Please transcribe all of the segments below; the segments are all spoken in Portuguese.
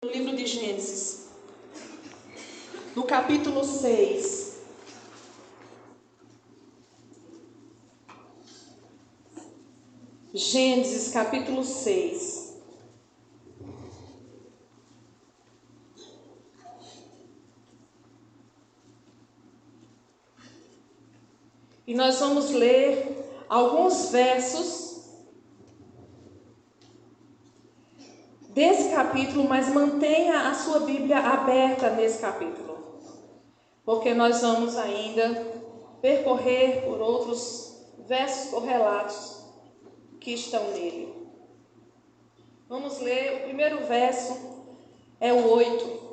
No livro de Gênesis, no capítulo 6. Gênesis, capítulo 6. E nós vamos ler alguns versos desse capítulo, mas mantenha a sua Bíblia aberta nesse capítulo, porque nós vamos ainda percorrer por outros versos correlatos que estão nele. Vamos ler, o primeiro verso é o 8.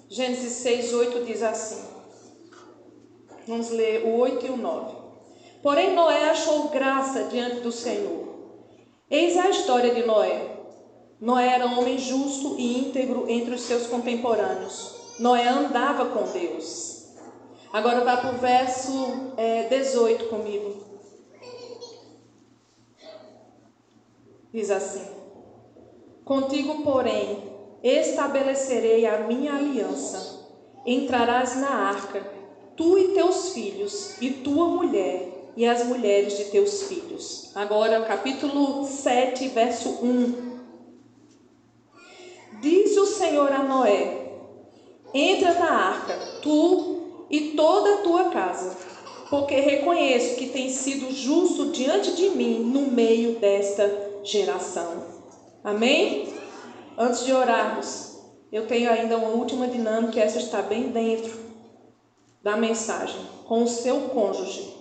Gênesis 6, 8 diz assim. Vamos ler o 8 e o 9. Porém Noé achou graça diante do Senhor. Eis a história de Noé. Noé era um homem justo e íntegro entre os seus contemporâneos. Noé andava com Deus. Agora vá para o verso 18 comigo. Diz assim: Contigo, porém, estabelecerei a minha aliança. Entrarás na arca, tu e teus filhos, e tua mulher, e as mulheres de teus filhos. Agora, capítulo 7, verso 1. Disse o Senhor a Noé: Entra na arca, tu e toda a tua casa, porque reconheço que tens sido justo diante de mim no meio desta geração. Amém? Antes de orarmos, eu tenho ainda uma última dinâmica, essa está bem dentro da mensagem. Com o seu cônjuge,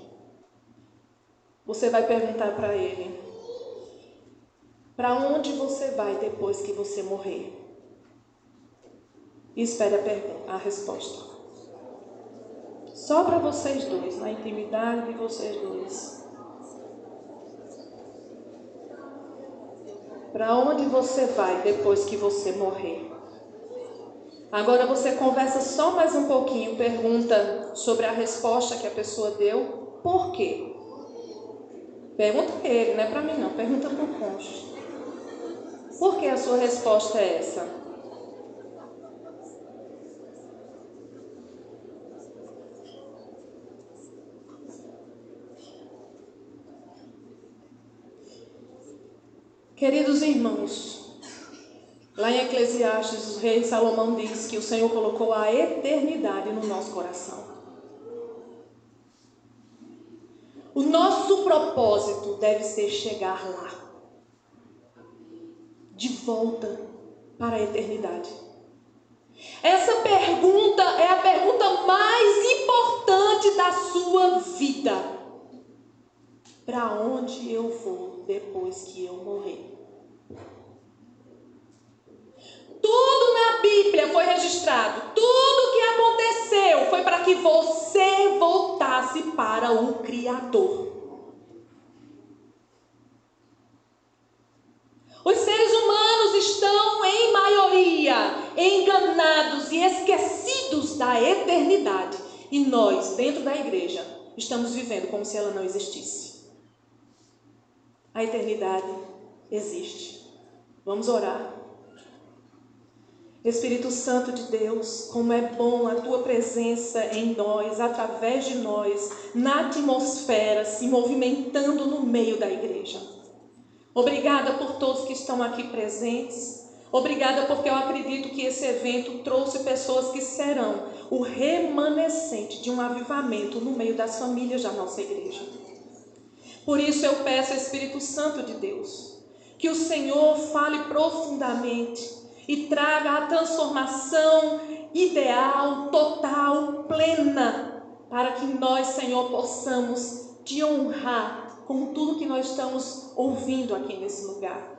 você vai perguntar para ele: para onde você vai depois que você morrer? E espere a resposta. Só para vocês dois, na intimidade de vocês dois. Para onde você vai depois que você morrer? Agora você conversa só mais um pouquinho, pergunta sobre a resposta que a pessoa deu. Por quê? Pergunta para ele, não é para mim não, pergunta para o cônjuge. Por que a sua resposta é essa? Queridos irmãos, lá em Eclesiastes, o rei Salomão diz que o Senhor colocou a eternidade no nosso coração. O nosso propósito deve ser chegar lá, de volta para a eternidade. Essa pergunta é a pergunta mais importante da sua vida. Para onde eu vou depois que eu morrer? Tudo na Bíblia foi registrado. Tudo que aconteceu foi para que você voltasse para o Criador. Os seres humanos estão, em maioria, enganados e esquecidos da eternidade. E nós, dentro da igreja, estamos vivendo como se ela não existisse. A eternidade existe. Vamos orar. Espírito Santo de Deus, como é bom a tua presença em nós, através de nós, na atmosfera, se movimentando no meio da igreja. Obrigada por todos que estão aqui presentes. Obrigada porque eu acredito que esse evento trouxe pessoas que serão o remanescente de um avivamento no meio das famílias da nossa igreja. Por isso eu peço, Espírito Santo de Deus, que o Senhor fale profundamente e traga a transformação ideal, total, plena, para que nós, Senhor, possamos te honrar com tudo que nós estamos ouvindo aqui nesse lugar.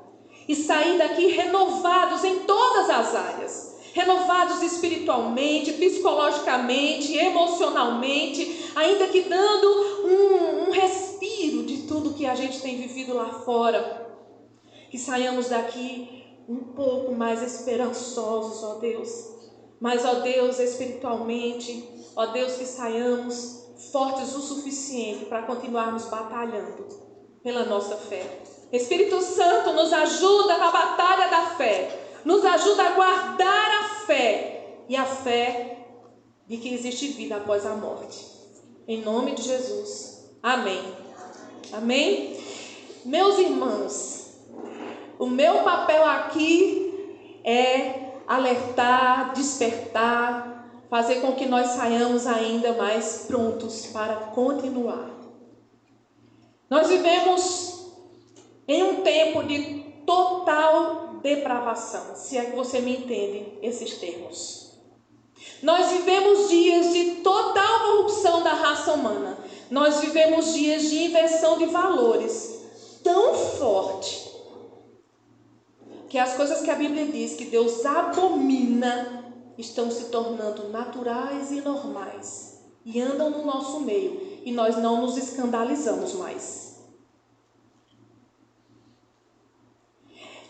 E sair daqui renovados em todas as áreas. Renovados espiritualmente, psicologicamente, emocionalmente, ainda que dando um respiro de tudo que a gente tem vivido lá fora. Que saiamos daqui um pouco mais esperançosos, ó Deus. Mas, ó Deus, espiritualmente, ó Deus, que saiamos fortes o suficiente para continuarmos batalhando pela nossa fé. Espírito Santo, nos ajuda na batalha da fé. nos ajuda a guardar a fé, e a fé de que existe vida após a morte. Em nome de Jesus. Amém. Amém? Meus irmãos, o meu papel aqui é alertar, despertar, fazer com que nós saiamos ainda mais prontos para continuar. Nós vivemos em um tempo de total depravação, se é que você me entende esses termos. Nós vivemos dias de total corrupção da raça humana. Nós vivemos dias de inversão de valores tão forte que as coisas que a Bíblia diz que Deus abomina estão se tornando naturais e normais e andam no nosso meio, e nós não nos escandalizamos mais.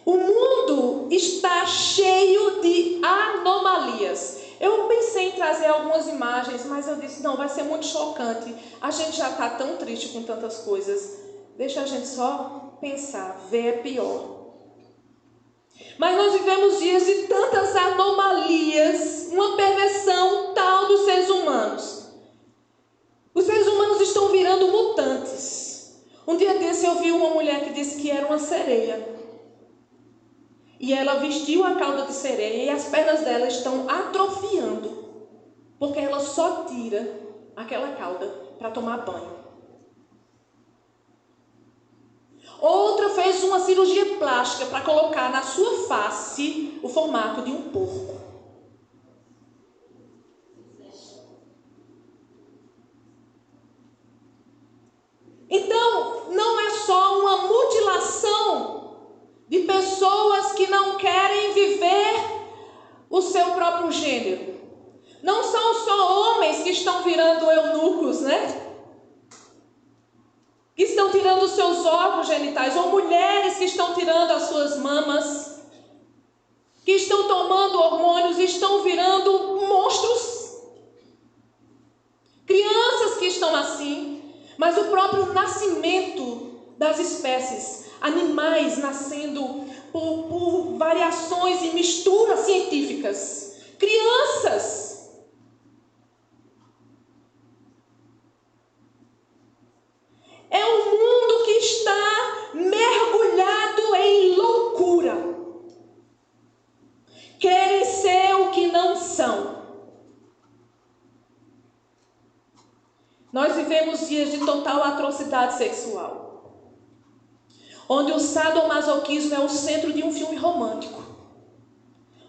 O mundo está cheio de anomalias. Eu pensei em trazer algumas imagens, mas eu disse, não, vai ser muito chocante. A gente já está tão triste com tantas coisas. Deixa a gente só pensar, ver é pior. Mas nós vivemos dias de tantas anomalias, uma perversão tal dos seres humanos. Os seres humanos estão virando mutantes. Um dia desse eu vi uma mulher que disse que era uma sereia. E ela vestiu a cauda de sereia e as pernas dela estão atrofiando, porque ela só tira aquela cauda para tomar banho. Outra fez uma cirurgia plástica para colocar na sua face o formato de um porco. Então, não é só uma mutilação de pessoas que não querem viver o seu próprio gênero. Não são só homens que estão virando eunucos, né? Que estão tirando os seus órgãos genitais, ou mulheres que estão tirando as suas mamas, que estão tomando hormônios e estão virando monstros. Crianças que estão assim, mas o próprio nascimento das espécies, animais nascendo por variações e misturas científicas, crianças. É um mundo que está mergulhado em loucura. Querem ser o que não são. Nós vivemos dias de total atrocidade sexual, onde o sadomasoquismo é o centro de um filme romântico.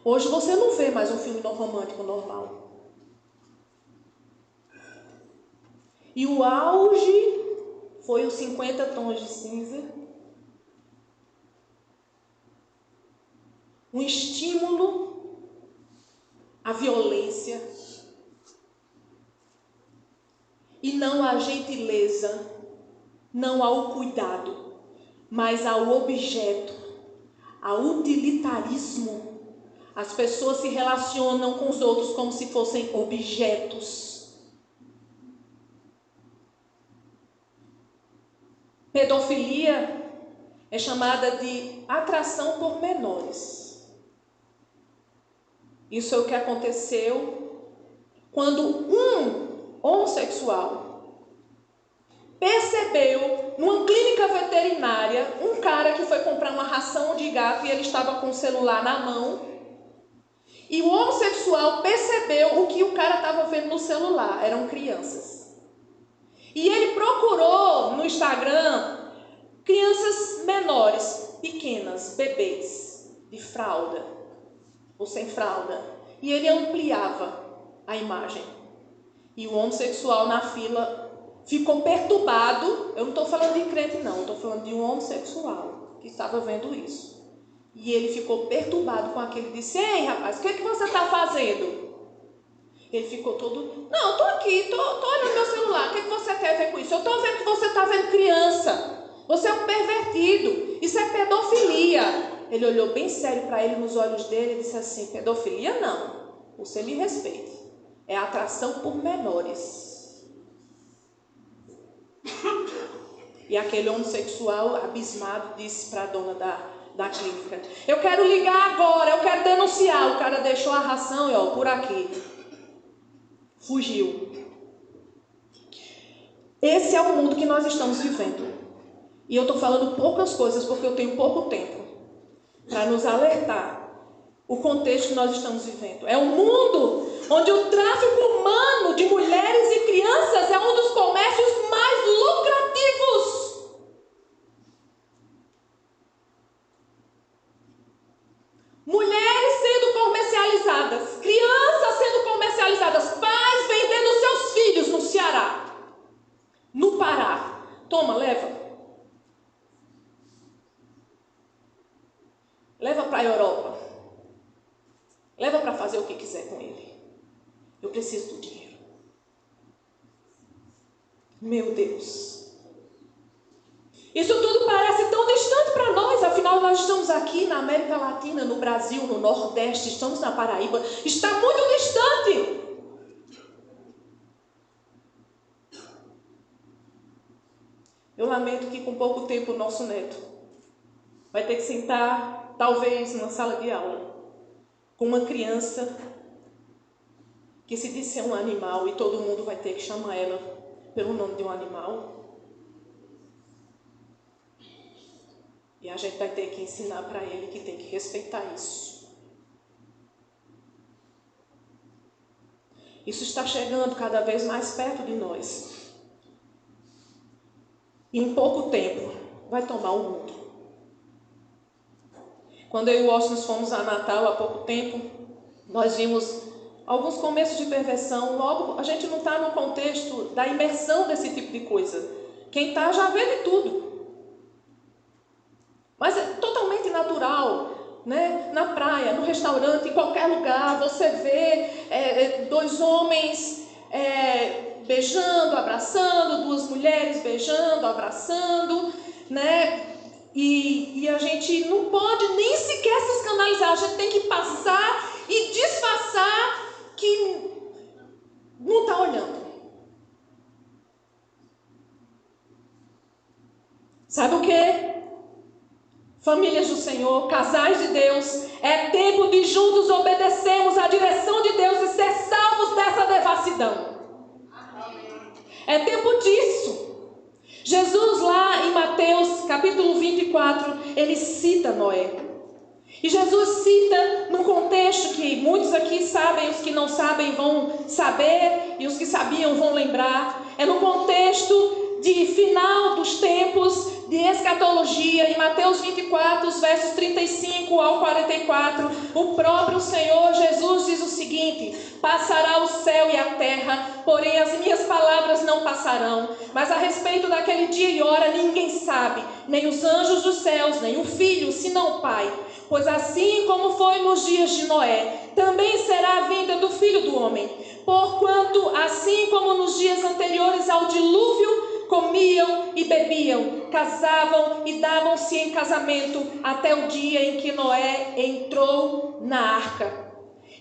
Hoje você não vê mais um filme romântico normal. E o auge foi os 50 tons de cinza. Um estímulo à violência. E não à gentileza, não ao cuidado, mas ao objeto, ao utilitarismo. As pessoas se relacionam com os outros como se fossem objetos. Pedofilia é chamada de atração por menores. Isso é o que aconteceu quando um homossexual percebeu, numa clínica veterinária, um cara que foi comprar uma ração de gato e ele estava com o celular na mão. E o homossexual percebeu o que o cara estava vendo no celular. Eram crianças. E ele procurou no Instagram crianças menores, pequenas, bebês, de fralda ou sem fralda. E ele ampliava a imagem. E o homossexual na fila ficou perturbado. Eu não estou falando de crente não, estou falando de um homossexual que estava vendo isso. E ele ficou perturbado com aquilo. Disse, ei rapaz, o que é que você está fazendo? Ele ficou todo, não, estou aqui, estou olhando meu celular, o que é que você quer ver com isso? Eu estou vendo que você está vendo criança, você é um pervertido, isso é pedofilia. Ele olhou bem sério para ele nos olhos dele e disse assim, pedofilia não, você me respeite, é atração por menores. E aquele homossexual abismado disse para a dona da clínica. Eu quero ligar agora, eu quero denunciar. O cara deixou a ração e por aqui. Fugiu. Esse é o mundo que nós estamos vivendo. E eu estou falando poucas coisas porque eu tenho pouco tempo para nos alertar o contexto que nós estamos vivendo. É um mundo onde o tráfico humano de mulheres e crianças é um dos comércios mais lucrativos. Mulheres sendo comercializadas, crianças sendo comercializadas, pais vendendo seus filhos no Ceará, no Pará. Toma, leva. Leva para a Europa. Leva para fazer o que quiser com ele. Eu preciso do dinheiro. Meu Deus. Isso tudo parece tão distante para nós. Afinal, nós estamos aqui na América Latina, no Brasil, no Nordeste. Estamos na Paraíba. Está muito distante. Eu lamento que com pouco tempo o nosso neto vai ter que sentar, talvez, numa sala de aula com uma criança que se diz ser um animal e todo mundo vai ter que chamar ela pelo nome de um animal. E a gente vai ter que ensinar para ele que tem que respeitar isso. Isso está chegando cada vez mais perto de nós. E em pouco tempo vai tomar o mundo. Quando eu e o Washington fomos a Natal há pouco tempo, nós vimos alguns começos de perversão. Logo, a gente não está no contexto da imersão desse tipo de coisa. Quem está já vê de tudo. Mas é totalmente natural, né? Na praia, no restaurante, em qualquer lugar, você vê dois homens beijando, abraçando, duas mulheres beijando, abraçando, né? E a gente não pode nem sequer se escandalizar, a gente tem que passar e disfarçar que não está olhando. Sabe o que? Famílias do Senhor, casais de Deus, é tempo de juntos obedecermos à direção de Deus e ser salvos dessa devassidão. É tempo disso. Jesus lá em Mateus capítulo 24, ele cita Noé. E Jesus cita num contexto que muitos aqui sabem, os que não sabem vão saber, e os que sabiam vão lembrar. É no contexto de final dos tempos, de escatologia. Em Mateus 24, os versos 35 ao 44, o próprio Senhor Jesus diz o seguinte: passará o céu e a terra, porém as minhas palavras não passarão. Mas a respeito daquele dia e hora ninguém sabe, nem os anjos dos céus, nem o Filho, senão o Pai. Pois assim como foi nos dias de Noé, também será a vinda do Filho do Homem. Porquanto, assim como nos dias anteriores ao dilúvio, comiam e bebiam, casavam e davam-se em casamento, até o dia em que Noé entrou na arca.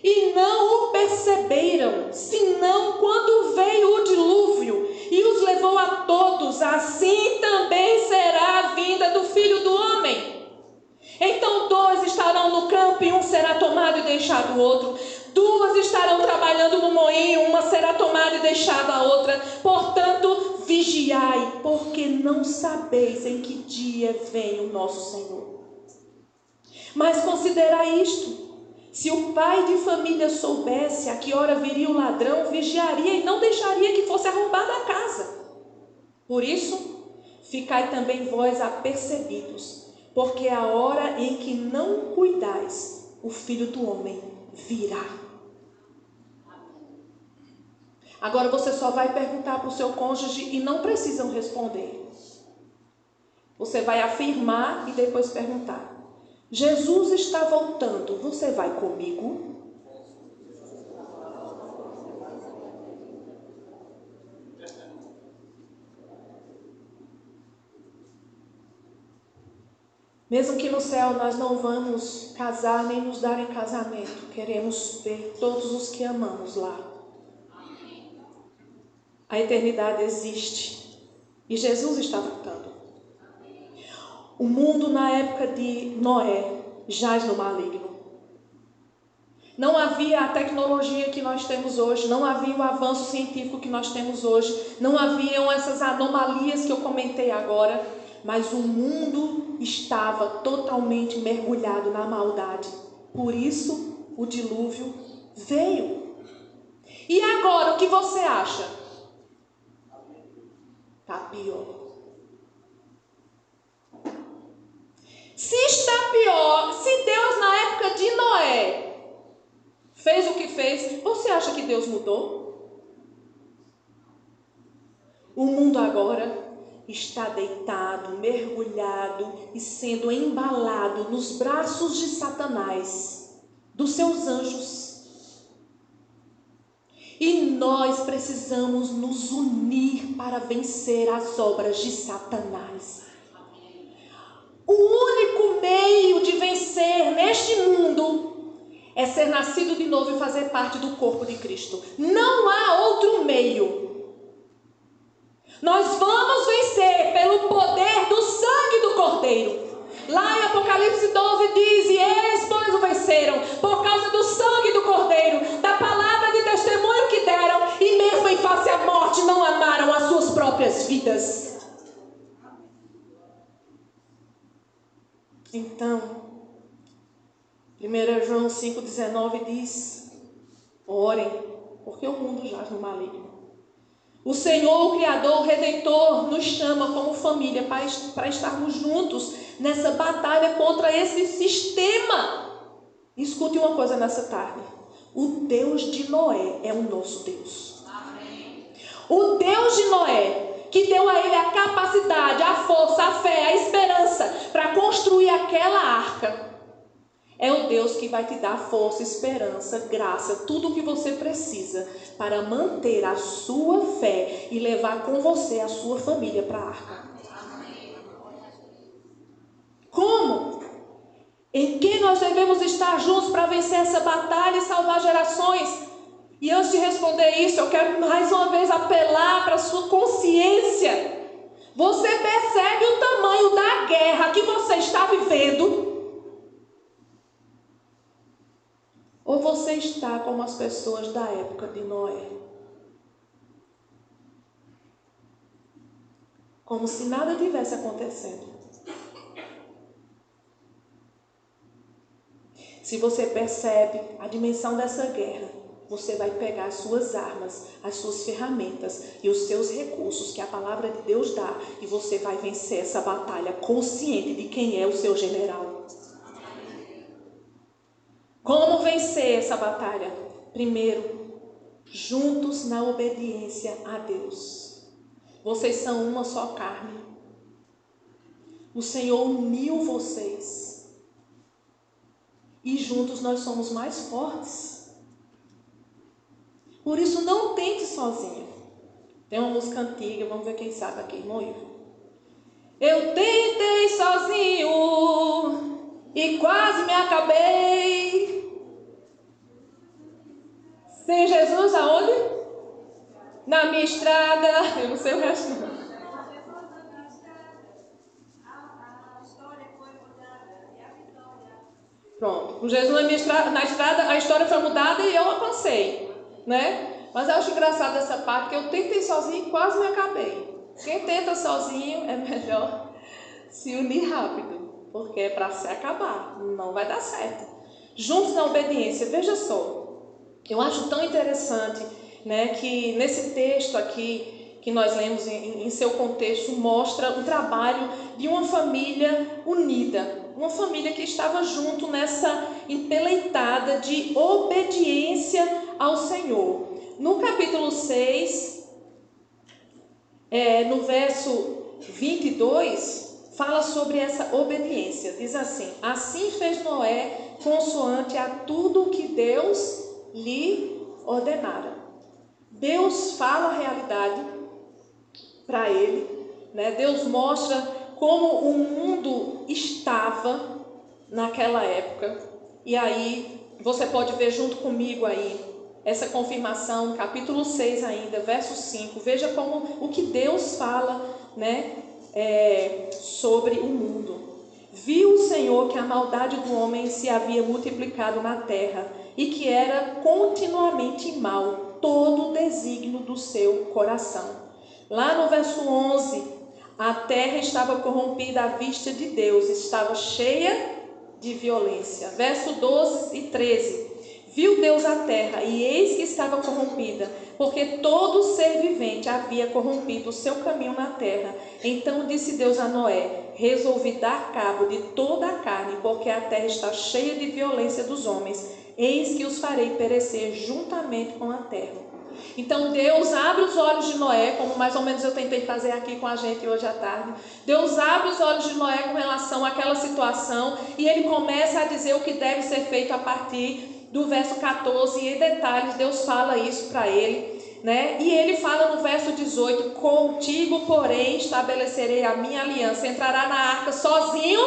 E não o perceberam, senão quando veio o dilúvio e os levou a todos. Assim também será a vinda do Filho do Homem. Então 2 estarão no campo e um será tomado e deixado o outro. 2 estarão trabalhando no moinho, uma será tomada e deixada a outra. Portanto, vigiai, porque não sabeis em que dia vem o nosso Senhor. Mas considerai isto: se o pai de família soubesse a que hora viria o ladrão, vigiaria e não deixaria que fosse arrombada a casa. Por isso, ficai também vós apercebidos, porque a hora em que não cuidais, o Filho do Homem virá. Agora você só vai perguntar para o seu cônjuge e não precisam responder. Você vai afirmar e depois perguntar: Jesus está voltando, você vai comigo? Mesmo que no céu nós não vamos casar nem nos dar em casamento, queremos ver todos os que amamos lá. A eternidade existe e Jesus está voltando. O mundo na época de Noé jaz no maligno. Não havia a tecnologia que nós temos hoje, não havia o avanço científico que nós temos hoje, não haviam essas anomalias que eu comentei agora, mas o mundo estava totalmente mergulhado na maldade. Por isso o dilúvio veio. E agora, o que você acha? Está pior. Se está pior, se Deus na época de Noé fez o que fez, você acha que Deus mudou? O mundo agora está deitado, mergulhado e sendo embalado nos braços de Satanás, dos seus anjos. E nós precisamos nos unir para vencer as obras de Satanás. O único meio de vencer neste mundo é ser nascido de novo e fazer parte do corpo de Cristo. Não há outro meio. Nós vamos vencer pelo poder do sangue do Cordeiro. Lá em Apocalipse 12 diz: e eles, pois, o venceram por causa do sangue do Cordeiro, da palavra de testemunho que deram, e mesmo em face à morte não amaram as suas próprias vidas. Então, 1 João 5,19 diz: orem, porque o mundo jaz no maligno. O Senhor, o Criador, o Redentor, nos chama como família para estarmos juntos nessa batalha contra esse sistema. Escute uma coisa nessa tarde: o Deus de Noé é o nosso Deus. Amém. O Deus de Noé, que deu a ele a capacidade, a força, a fé, a esperança para construir aquela arca, é o Deus que vai te dar força, esperança, graça, tudo o que você precisa para manter a sua fé e levar com você a sua família para a arca. Como? Em quem nós devemos estar juntos para vencer essa batalha e salvar gerações? E antes de responder isso, eu quero mais uma vez apelar para a sua consciência. Você percebe o tamanho da guerra que você está vivendo? Ou você está como as pessoas da época de Noé? Como se nada tivesse acontecendo. Se você percebe a dimensão dessa guerra, você vai pegar as suas armas, as suas ferramentas e os seus recursos que a palavra de Deus dá, e você vai vencer essa batalha consciente de quem é o seu general. Como vencer essa batalha? Primeiro, juntos na obediência a Deus. Vocês são uma só carne. O Senhor uniu vocês. E juntos nós somos mais fortes. Por isso não tente sozinho. Tem uma música antiga, vamos ver quem sabe aqui, noivo. Eu tentei sozinho e quase me acabei. Sem Jesus aonde? Na minha estrada. Eu não sei o resto não. Pronto, com Jesus na estrada, a história foi mudada e eu alcancei, né? Mas eu acho engraçado essa parte, que eu tentei sozinho e quase me acabei. Quem tenta sozinho é melhor se unir rápido, porque é para se acabar, não vai dar certo. Juntos na obediência, veja só, eu acho tão interessante, né, que nesse texto aqui, que nós lemos em seu contexto, mostra o trabalho de uma família unida. Uma família que estava junto nessa empeleitada de obediência ao Senhor. No capítulo 6, no verso 22, fala sobre essa obediência. Diz assim: assim fez Noé consoante a tudo o que Deus lhe ordenara. Deus fala a realidade para ele, né? Deus mostra como o mundo estava naquela época. E aí, você pode ver junto comigo aí, essa confirmação, no capítulo 6 ainda, verso 5. Veja como o que Deus fala, né, sobre o mundo. Viu o Senhor que a maldade do homem se havia multiplicado na terra e que era continuamente mal todo o desígnio do seu coração. Lá no verso 11, a terra estava corrompida à vista de Deus, estava cheia de violência. Verso 12 e 13. Viu Deus a terra, e eis que estava corrompida, porque todo ser vivente havia corrompido o seu caminho na terra. Então disse Deus a Noé: resolvi dar cabo de toda a carne, porque a terra está cheia de violência dos homens. Eis que os farei perecer juntamente com a terra. Então Deus abre os olhos de Noé, como mais ou menos eu tentei fazer aqui com a gente hoje à tarde. Deus abre os olhos de Noé com relação àquela situação, e ele começa a dizer o que deve ser feito a partir do verso 14, e em detalhes Deus fala isso para ele, né? E ele fala no verso 18: contigo, porém, estabelecerei a minha aliança. Entrará na arca sozinho?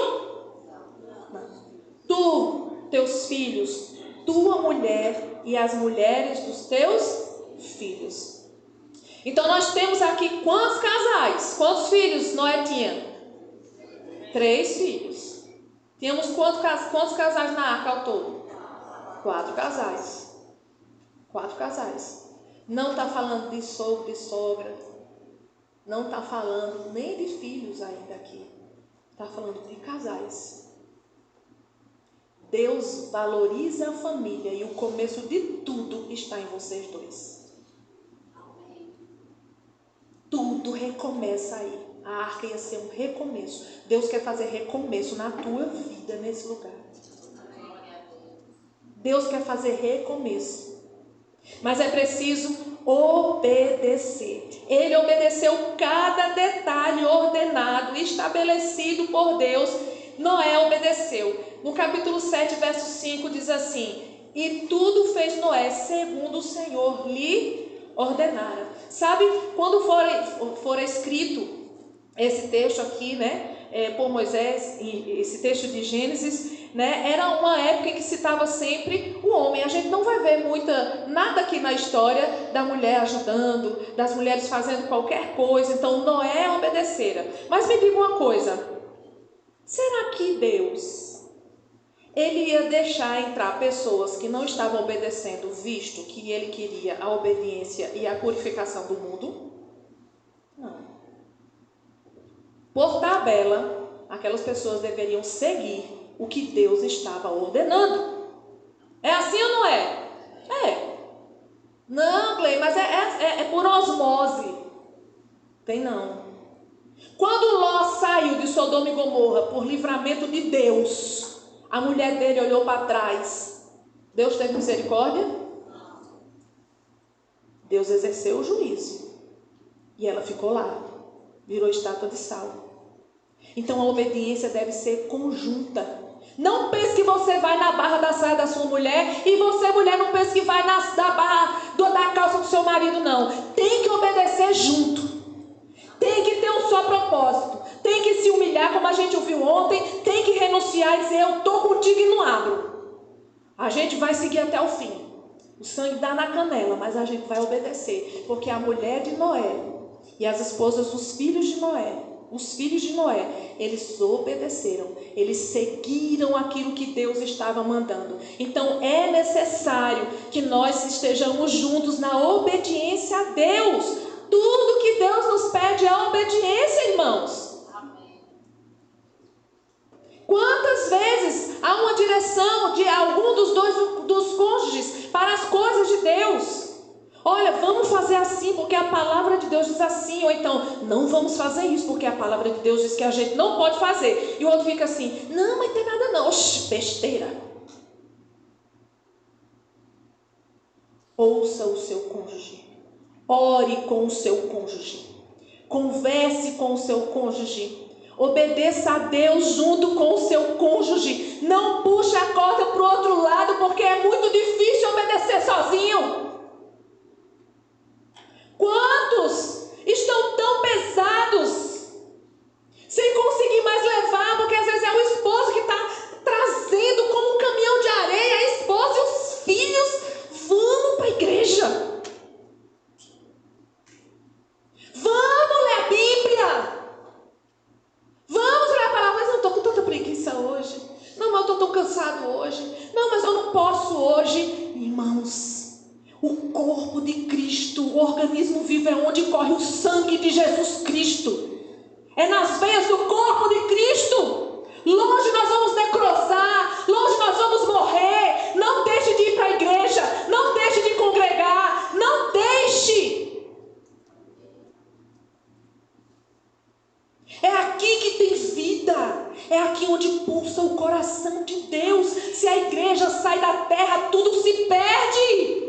Tu, teus filhos, tua mulher e as mulheres dos teus filhos. Então nós temos aqui quantos casais? Quantos filhos Noé tinha? 3 filhos. Tínhamos quantos casais na arca ao todo? 4 casais. 4 casais. Não está falando de sogro e sogra. Não está falando nem de filhos ainda aqui. Está falando de casais. Deus valoriza a família e o começo de tudo está em vocês dois. Tudo recomeça aí. A arca ia ser um recomeço. Deus quer fazer recomeço na tua vida nesse lugar. Deus quer fazer recomeço. Mas é preciso obedecer. Ele obedeceu cada detalhe ordenado, estabelecido por Deus. Noé obedeceu. No capítulo 7, verso 5 diz assim: e tudo fez Noé segundo o Senhor lhe ordenara. Sabe, quando for escrito esse texto aqui, né, por Moisés, esse texto de Gênesis, né, era uma época em que citava sempre o homem. A gente não vai ver nada aqui na história da mulher ajudando, das mulheres fazendo qualquer coisa. Então Noé obedecera. Mas me diga uma coisa: será que Deus, ele ia deixar entrar pessoas que não estavam obedecendo, visto que ele queria a obediência e a purificação do mundo? Não. Por tabela, aquelas pessoas deveriam seguir o que Deus estava ordenando. É assim ou não é? É. Não, Glei, mas é por osmose. Tem não. Quando Ló saiu de Sodoma e Gomorra por livramento de Deus, a mulher dele olhou para trás. Deus teve misericórdia? Deus exerceu o juízo. E ela ficou lá. Virou estátua de sal. Então a obediência deve ser conjunta. Não pense que você vai na barra da saia da sua mulher e você, mulher, não pense que vai na barra da calça do seu marido, não. Tem que obedecer junto. Tem que ter um só propósito. Tem que se humilhar, como a gente ouviu ontem. Tem que renunciar e dizer: eu estou contigo e não abro. A gente vai seguir até o fim. O sangue dá na canela, mas a gente vai obedecer. Porque a mulher de Noé e as esposas dos filhos de Noé, os filhos de Noé, eles obedeceram, eles seguiram aquilo que Deus estava mandando. Então é necessário que nós estejamos juntos na obediência a Deus. Tudo que Deus nos pede é obediência, irmãos. Amém. Quantas vezes há uma direção de algum dos cônjuges para as coisas de Deus? Olha, vamos fazer assim porque a palavra de Deus diz assim. Ou então, não vamos fazer isso porque a palavra de Deus diz que a gente não pode fazer. E o outro fica assim: não, mas tem nada não. Oxi, besteira. Ouça o seu cônjuge. Ore com o seu cônjuge. Converse com o seu cônjuge. Obedeça a Deus junto com o seu cônjuge. Não puxe a corda para o outro lado, porque é muito difícil obedecer sozinho. Quantos estão tão pesados, sem conseguir mais levar, porque às vezes é o esposo que está trazendo como um caminhão de areia, a esposa e os filhos. Vamos para a igreja. Vamos ler a Bíblia. O corpo de Cristo, o organismo vivo, é onde corre o sangue de Jesus Cristo. É nas veias do corpo de Cristo. Longe nós vamos necrosar, longe nós vamos morrer. Não deixe de ir para a igreja, não deixe de congregar, não deixe. É aqui que tem vida, é aqui onde pulsa o coração de Deus. Se a igreja sai da terra, tudo se perde.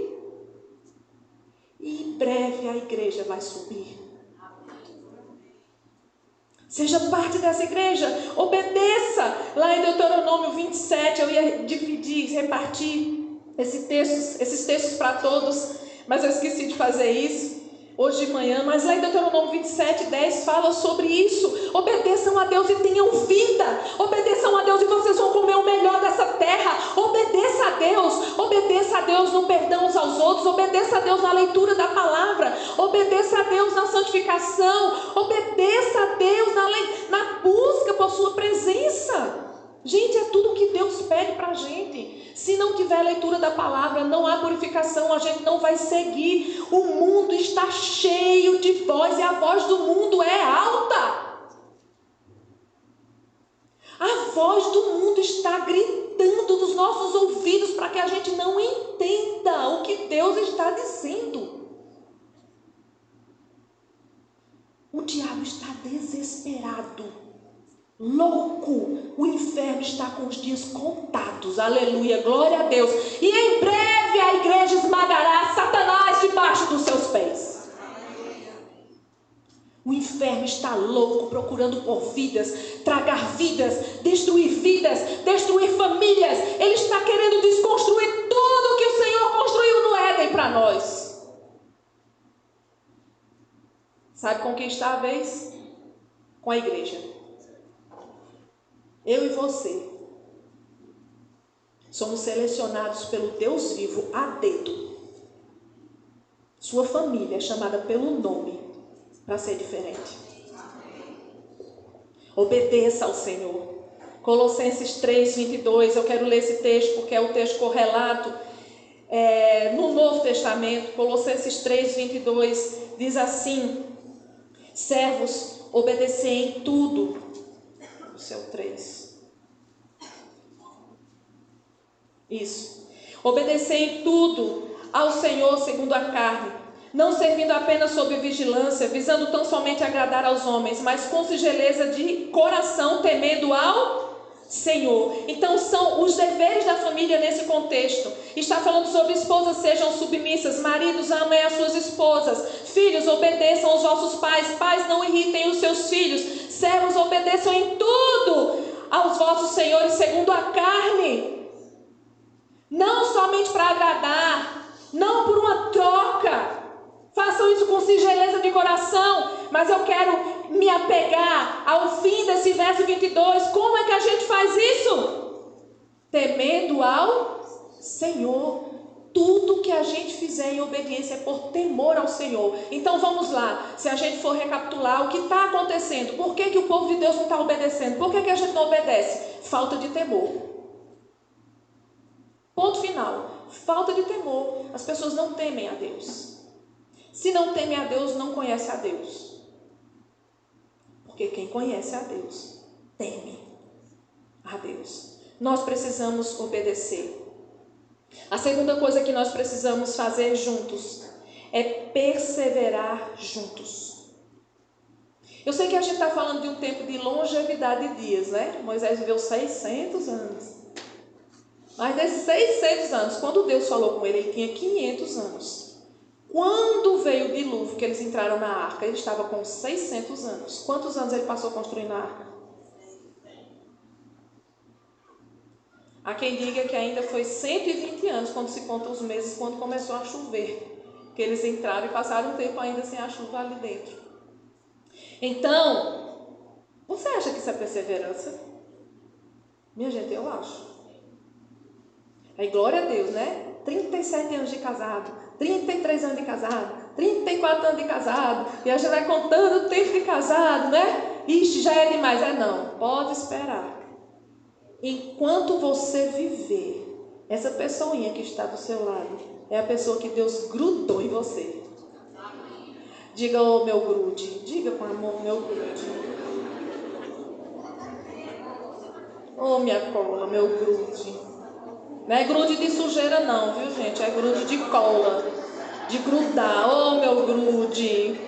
E em breve a igreja vai subir. Seja parte dessa igreja, obedeça. Lá em Deuteronômio 27, eu ia dividir, repartir esses textos para todos, mas eu esqueci de fazer isso hoje de manhã. Mas lá em Deuteronômio 27, 10 fala sobre isso. Obedeçam a Deus e tenham vida. Obedeçam a Deus e vocês vão comer o melhor dessa terra. Obedeça a Deus no perdão uns aos outros. Obedeça a Deus na leitura da palavra. Obedeça a Deus na santificação. Obedeça a Deus na busca por sua presença. Gente, é tudo que Deus pede para a gente. Se não tiver leitura da palavra, não há purificação, a gente não vai seguir. O mundo está cheio de voz e a voz do mundo é alta. A voz do mundo está gritando nos nossos ouvidos para que a gente não entenda o que Deus está dizendo. O diabo está desesperado, louco. O inferno está com os dias contados. Aleluia, glória a Deus. E em breve a igreja esmagará Satanás debaixo dos seus pés. O inferno está louco, procurando por vidas, tragar vidas, destruir famílias. Ele está querendo desconstruir tudo que o Senhor construiu no Éden para nós. Sabe com quem está a vez? Com a igreja. Eu e você somos selecionados pelo Deus vivo a dedo. Sua família é chamada pelo nome para ser diferente. Obedeça ao Senhor. Colossenses 3:22, eu quero ler esse texto porque é o texto correlato no Novo Testamento. Colossenses 3:22 diz assim: servos, obedecei em tudo. O seu 3. Isso. Obedecei em tudo ao Senhor segundo a carne, não servindo apenas sob vigilância, visando tão somente agradar aos homens, mas com singeleza de coração, temendo ao Senhor. Então são os deveres da família nesse contexto. Está falando sobre esposas sejam submissas, maridos amem as suas esposas, filhos obedeçam aos vossos pais, pais não irritem os seus filhos, servos obedeçam em tudo aos vossos senhores segundo a carne, não somente para agradar, não por uma troca. Façam isso com singeleza de coração. Mas eu quero me apegar ao fim desse verso 22. Como é que a gente faz isso? Temendo ao Senhor. Tudo que a gente fizer em obediência é por temor ao Senhor. Então vamos lá. Se a gente for recapitular o que está acontecendo. Por que o povo de Deus não está obedecendo? Por que a gente não obedece? Falta de temor. Ponto final. Falta de temor. As pessoas não temem a Deus. Se não teme a Deus, não conhece a Deus. Porque quem conhece a Deus, teme a Deus. Nós precisamos obedecer. A segunda coisa que nós precisamos fazer juntos é perseverar juntos. Eu sei que a gente está falando de um tempo de longevidade de dias, né? Moisés viveu 600 anos. Mas desses 600 anos, quando Deus falou com ele, ele tinha 500 anos. Quando veio o dilúvio, que eles entraram na arca, ele estava com 600 anos. Quantos anos ele passou construindo a arca? Há quem diga que ainda foi 120 anos, quando se conta os meses, quando começou a chover. Que eles entraram e passaram um tempo ainda sem a chuva ali dentro. Então, você acha que isso é perseverança? Minha gente, eu acho. Aí, glória a Deus, né? 37 anos de casado, 33 anos de casado, 34 anos de casado, e a gente vai contando o tempo de casado, né? Ixi, já é demais. Não, pode esperar. Enquanto você viver, Essa pessoinha que está do seu lado é a pessoa que Deus grudou em você. Diga, ô meu grude. Diga com amor, meu grude. Ô minha cola, meu grude. Não é grude de sujeira não, viu gente? É grude de cola. De grudar. Ô meu grude.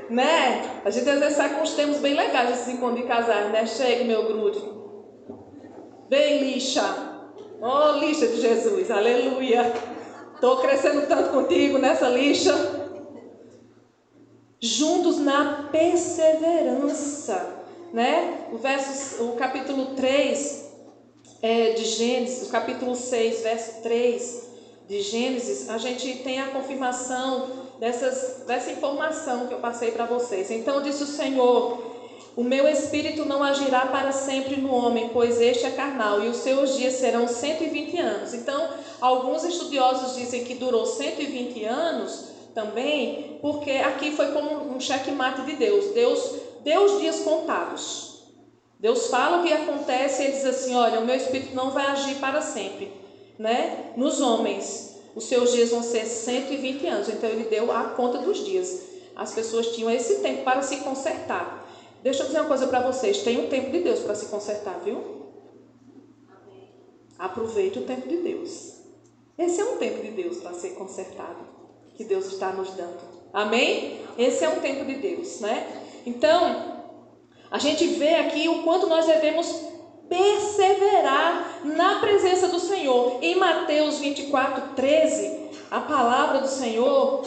Né? A gente às vezes sai com uns termos bem legais assim quando de casar, né? Chega, meu grude. Vem, lixa. Oh, lixa de Jesus. Aleluia. Estou crescendo tanto contigo nessa lixa. Juntos na perseverança, né? O capítulo 3 de Gênesis, o capítulo 6, verso 3 de Gênesis, a gente tem a confirmação dessa informação que eu passei para vocês. Então disse o Senhor: o meu espírito não agirá para sempre no homem, pois este é carnal, e os seus dias serão 120 anos. Então, alguns estudiosos dizem que durou 120 anos também, porque aqui foi como um checkmate de Deus. Deus deu os dias contados. Deus fala o que acontece e ele diz assim: olha, o meu espírito não vai agir para sempre, né? Nos homens, os seus dias vão ser 120 anos. Então ele deu a conta dos dias. As pessoas tinham esse tempo para se consertar. Deixa eu dizer uma coisa para vocês: tem um tempo de Deus para se consertar, viu? Aproveite o tempo de Deus. Esse é um tempo de Deus para ser consertado, que Deus está nos dando. Amém? Esse é um tempo de Deus, né? Então, a gente vê aqui o quanto nós devemos perseverar na presença do Senhor. Em Mateus 24, 13, a palavra do Senhor,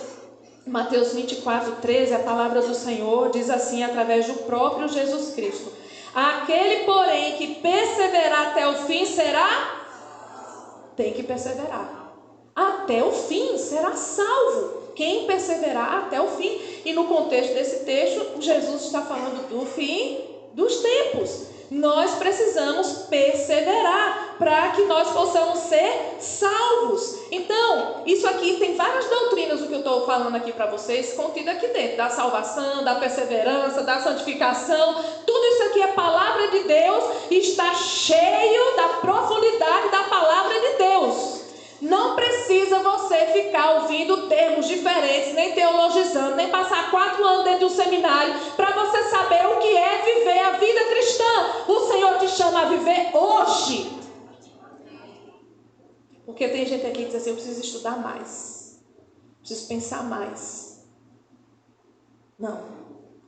Mateus 24, 13, a palavra do Senhor diz assim, através do próprio Jesus Cristo: aquele, porém, que perseverar até o fim será... Tem que perseverar. Até o fim será salvo. Quem perseverar até o fim. E no contexto desse texto, Jesus está falando do fim dos tempos. Nós precisamos perseverar para que nós possamos ser salvos. Então, isso aqui tem várias doutrinas, o que eu estou falando aqui para vocês, contido aqui dentro, da salvação, da perseverança, da santificação. Tudo isso aqui é palavra de Deus e está cheio da profundidade da palavra de Deus. Não precisa você ficar ouvindo termos diferentes, nem teologizando, nem passar 4 anos dentro de um seminário para você saber o que é viver a vida cristã. O Senhor te chama a viver hoje. Porque tem gente aqui que diz assim: eu preciso estudar mais, preciso pensar mais. Não,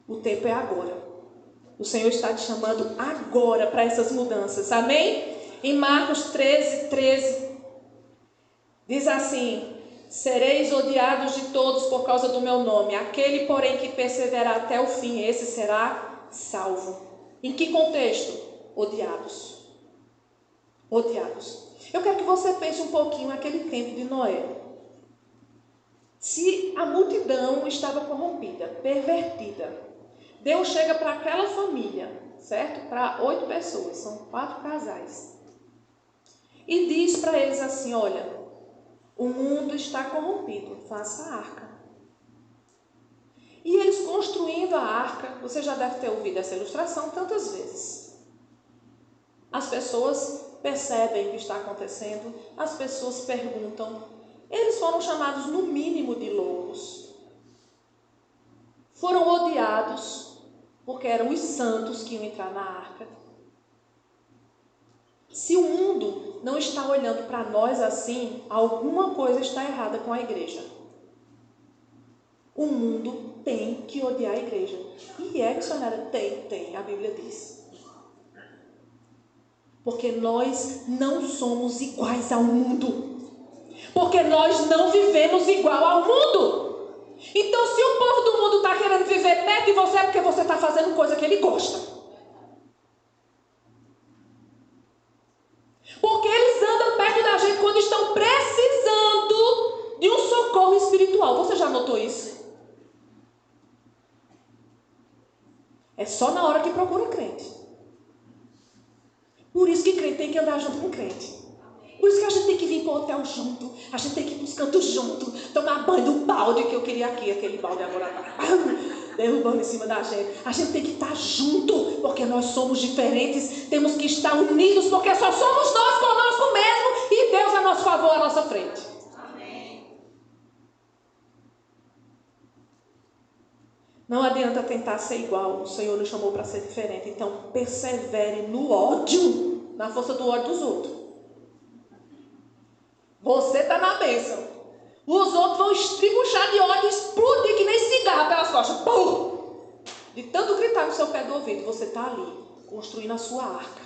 o tempo é agora. O Senhor está te chamando agora para essas mudanças, amém? Em Marcos 13, 13, diz assim: sereis odiados de todos por causa do meu nome. Aquele, porém, que perseverar até o fim, esse será salvo. Em que contexto? Odiados. Odiados. Eu quero que você pense um pouquinho naquele tempo de Noé. Se a multidão estava corrompida, pervertida, Deus chega para aquela família, certo? Para 8 pessoas, são 4 casais. E diz para eles assim: olha, o mundo está corrompido, faça a arca. E eles construindo a arca, você já deve ter ouvido essa ilustração tantas vezes. As pessoas percebem o que está acontecendo, as pessoas perguntam. Eles foram chamados no mínimo de loucos. Foram odiados, porque eram os santos que iam entrar na arca. Se o mundo não está olhando para nós assim, alguma coisa está errada com a igreja. O mundo tem que odiar a igreja. E é, missionária? Tem, a Bíblia diz. Porque nós não somos iguais ao mundo. Porque nós não vivemos igual ao mundo. Então, se o povo do mundo está querendo viver perto de você, é porque você está fazendo coisa que ele gosta. Porque eles andam perto da gente quando estão precisando de um socorro espiritual. Você já notou isso? É só na hora que procura crente. Por isso que crente tem que andar junto com crente. Por isso que a gente tem que vir para o hotel junto. A gente tem que ir para os cantos junto. Tomar banho do balde que eu queria aqui. Aquele balde agora. derrubando em cima da gente. A gente tem que estar junto, porque nós somos diferentes. Temos que estar unidos, porque só somos nós conosco mesmo e Deus a nosso favor, à nossa frente. Amém. Não adianta tentar ser igual. O Senhor nos chamou para ser diferente. Então persevere no ódio, na força do ódio dos outros. Você está na bênção. Os outros vão estribuchar de ódio, explodir que nem cigarro pelas costas. Pum! De tanto gritar no seu pé do ouvido, você está ali, construindo a sua arca.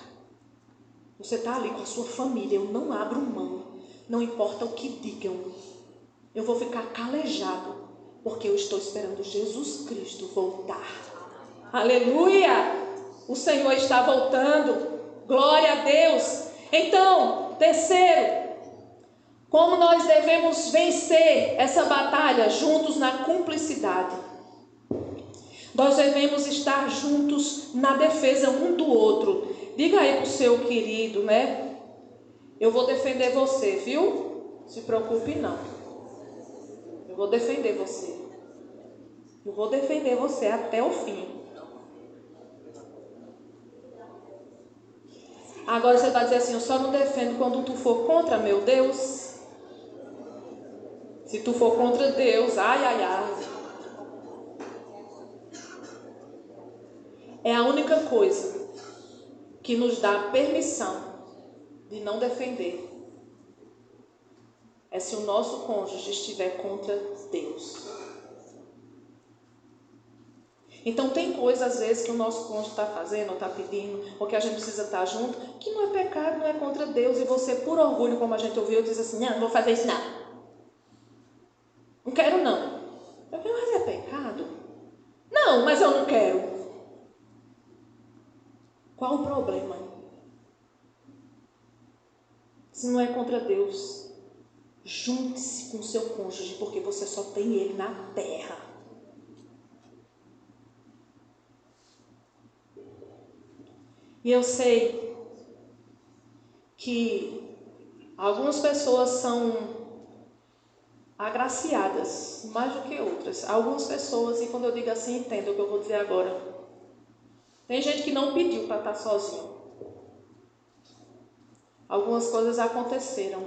Você está ali com a sua família. Eu não abro mão. Não importa o que digam. Eu vou ficar calejado, porque eu estou esperando Jesus Cristo voltar. Aleluia! O Senhor está voltando. Glória a Deus. Então, terceiro, como nós devemos vencer essa batalha juntos na cumplicidade? Nós devemos estar juntos na defesa um do outro. Diga aí para o seu querido, né? Eu vou defender você, viu? Se preocupe não. Eu vou defender você. Eu vou defender você até o fim. Agora você vai dizer assim, eu só não defendo quando tu for contra meu Deus. Se tu for contra Deus, ai, ai, ai. É a única coisa que nos dá permissão de não defender. É se o nosso cônjuge estiver contra Deus. Então tem coisas às vezes que o nosso cônjuge está fazendo, ou está pedindo, ou que a gente precisa estar junto, que não é pecado, não é contra Deus. E você, por orgulho, como a gente ouviu, diz assim, não vou fazer isso não. Não quero não. Eu falei, mas é pecado? Não, mas eu não quero. Qual o problema? Se não é contra Deus, junte-se com o seu cônjuge, porque você só tem ele na terra. E eu sei que algumas pessoas são agraciadas mais do que outras. Algumas pessoas, e quando eu digo assim, entenda o que eu vou dizer agora. Tem gente que não pediu para estar sozinho. Algumas coisas aconteceram.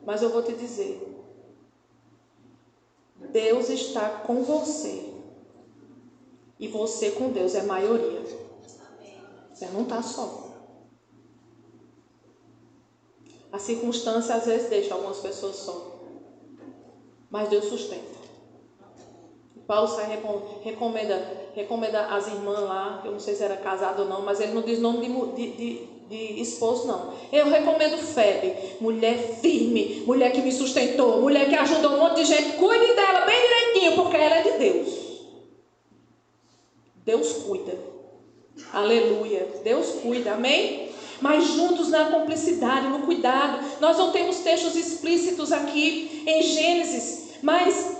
Mas eu vou te dizer, Deus está com você. E você com Deus é maioria. Você não está só. A circunstância às vezes deixa algumas pessoas só. Mas Deus sustenta. Paulo sai recomenda as irmãs lá, eu não sei se era casado ou não, mas ele não diz nome de esposo não. Eu recomendo Febe, mulher firme, mulher que me sustentou, mulher que ajudou um monte de gente. Cuide dela bem direitinho, porque ela é de Deus. Deus cuida. Aleluia. Deus cuida, amém? Mas juntos na cumplicidade, no cuidado. Nós não temos textos explícitos aqui em Gênesis, mas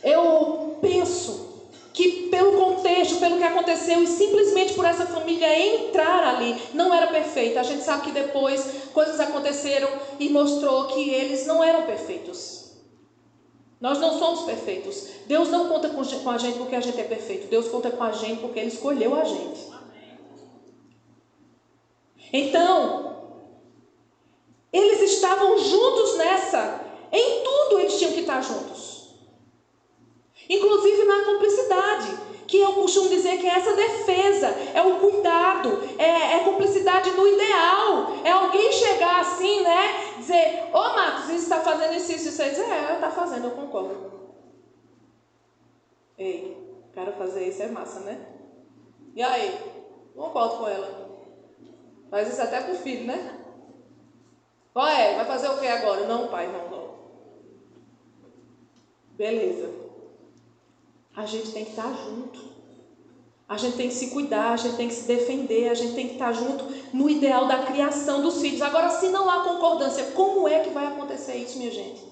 eu penso que pelo contexto, pelo que aconteceu e simplesmente por essa família entrar ali, não era perfeita. A gente sabe que depois coisas aconteceram e mostrou que eles não eram perfeitos. Nós não somos perfeitos. Deus não conta com a gente porque a gente é perfeito. Deus conta com a gente porque Ele escolheu a gente. Então, eles estavam juntos nessa. Em tudo eles tinham que estar juntos. Inclusive na cumplicidade, que eu costumo dizer que é essa defesa, é o cuidado, é cumplicidade no ideal. É alguém chegar assim, né? Dizer, ô Marcos, você está fazendo isso, isso, você dizer, está fazendo, eu concordo. Ei, quero fazer isso, é massa, né? E aí? Concordo com ela. Faz isso até pro filho, né? Qual é? Vai fazer o que agora? Não, pai, não. Beleza. A gente tem que estar junto. A gente tem que se cuidar, a gente tem que se defender, a gente tem que estar junto no ideal da criação dos filhos. Agora, se não há concordância, como é que vai acontecer isso, minha gente?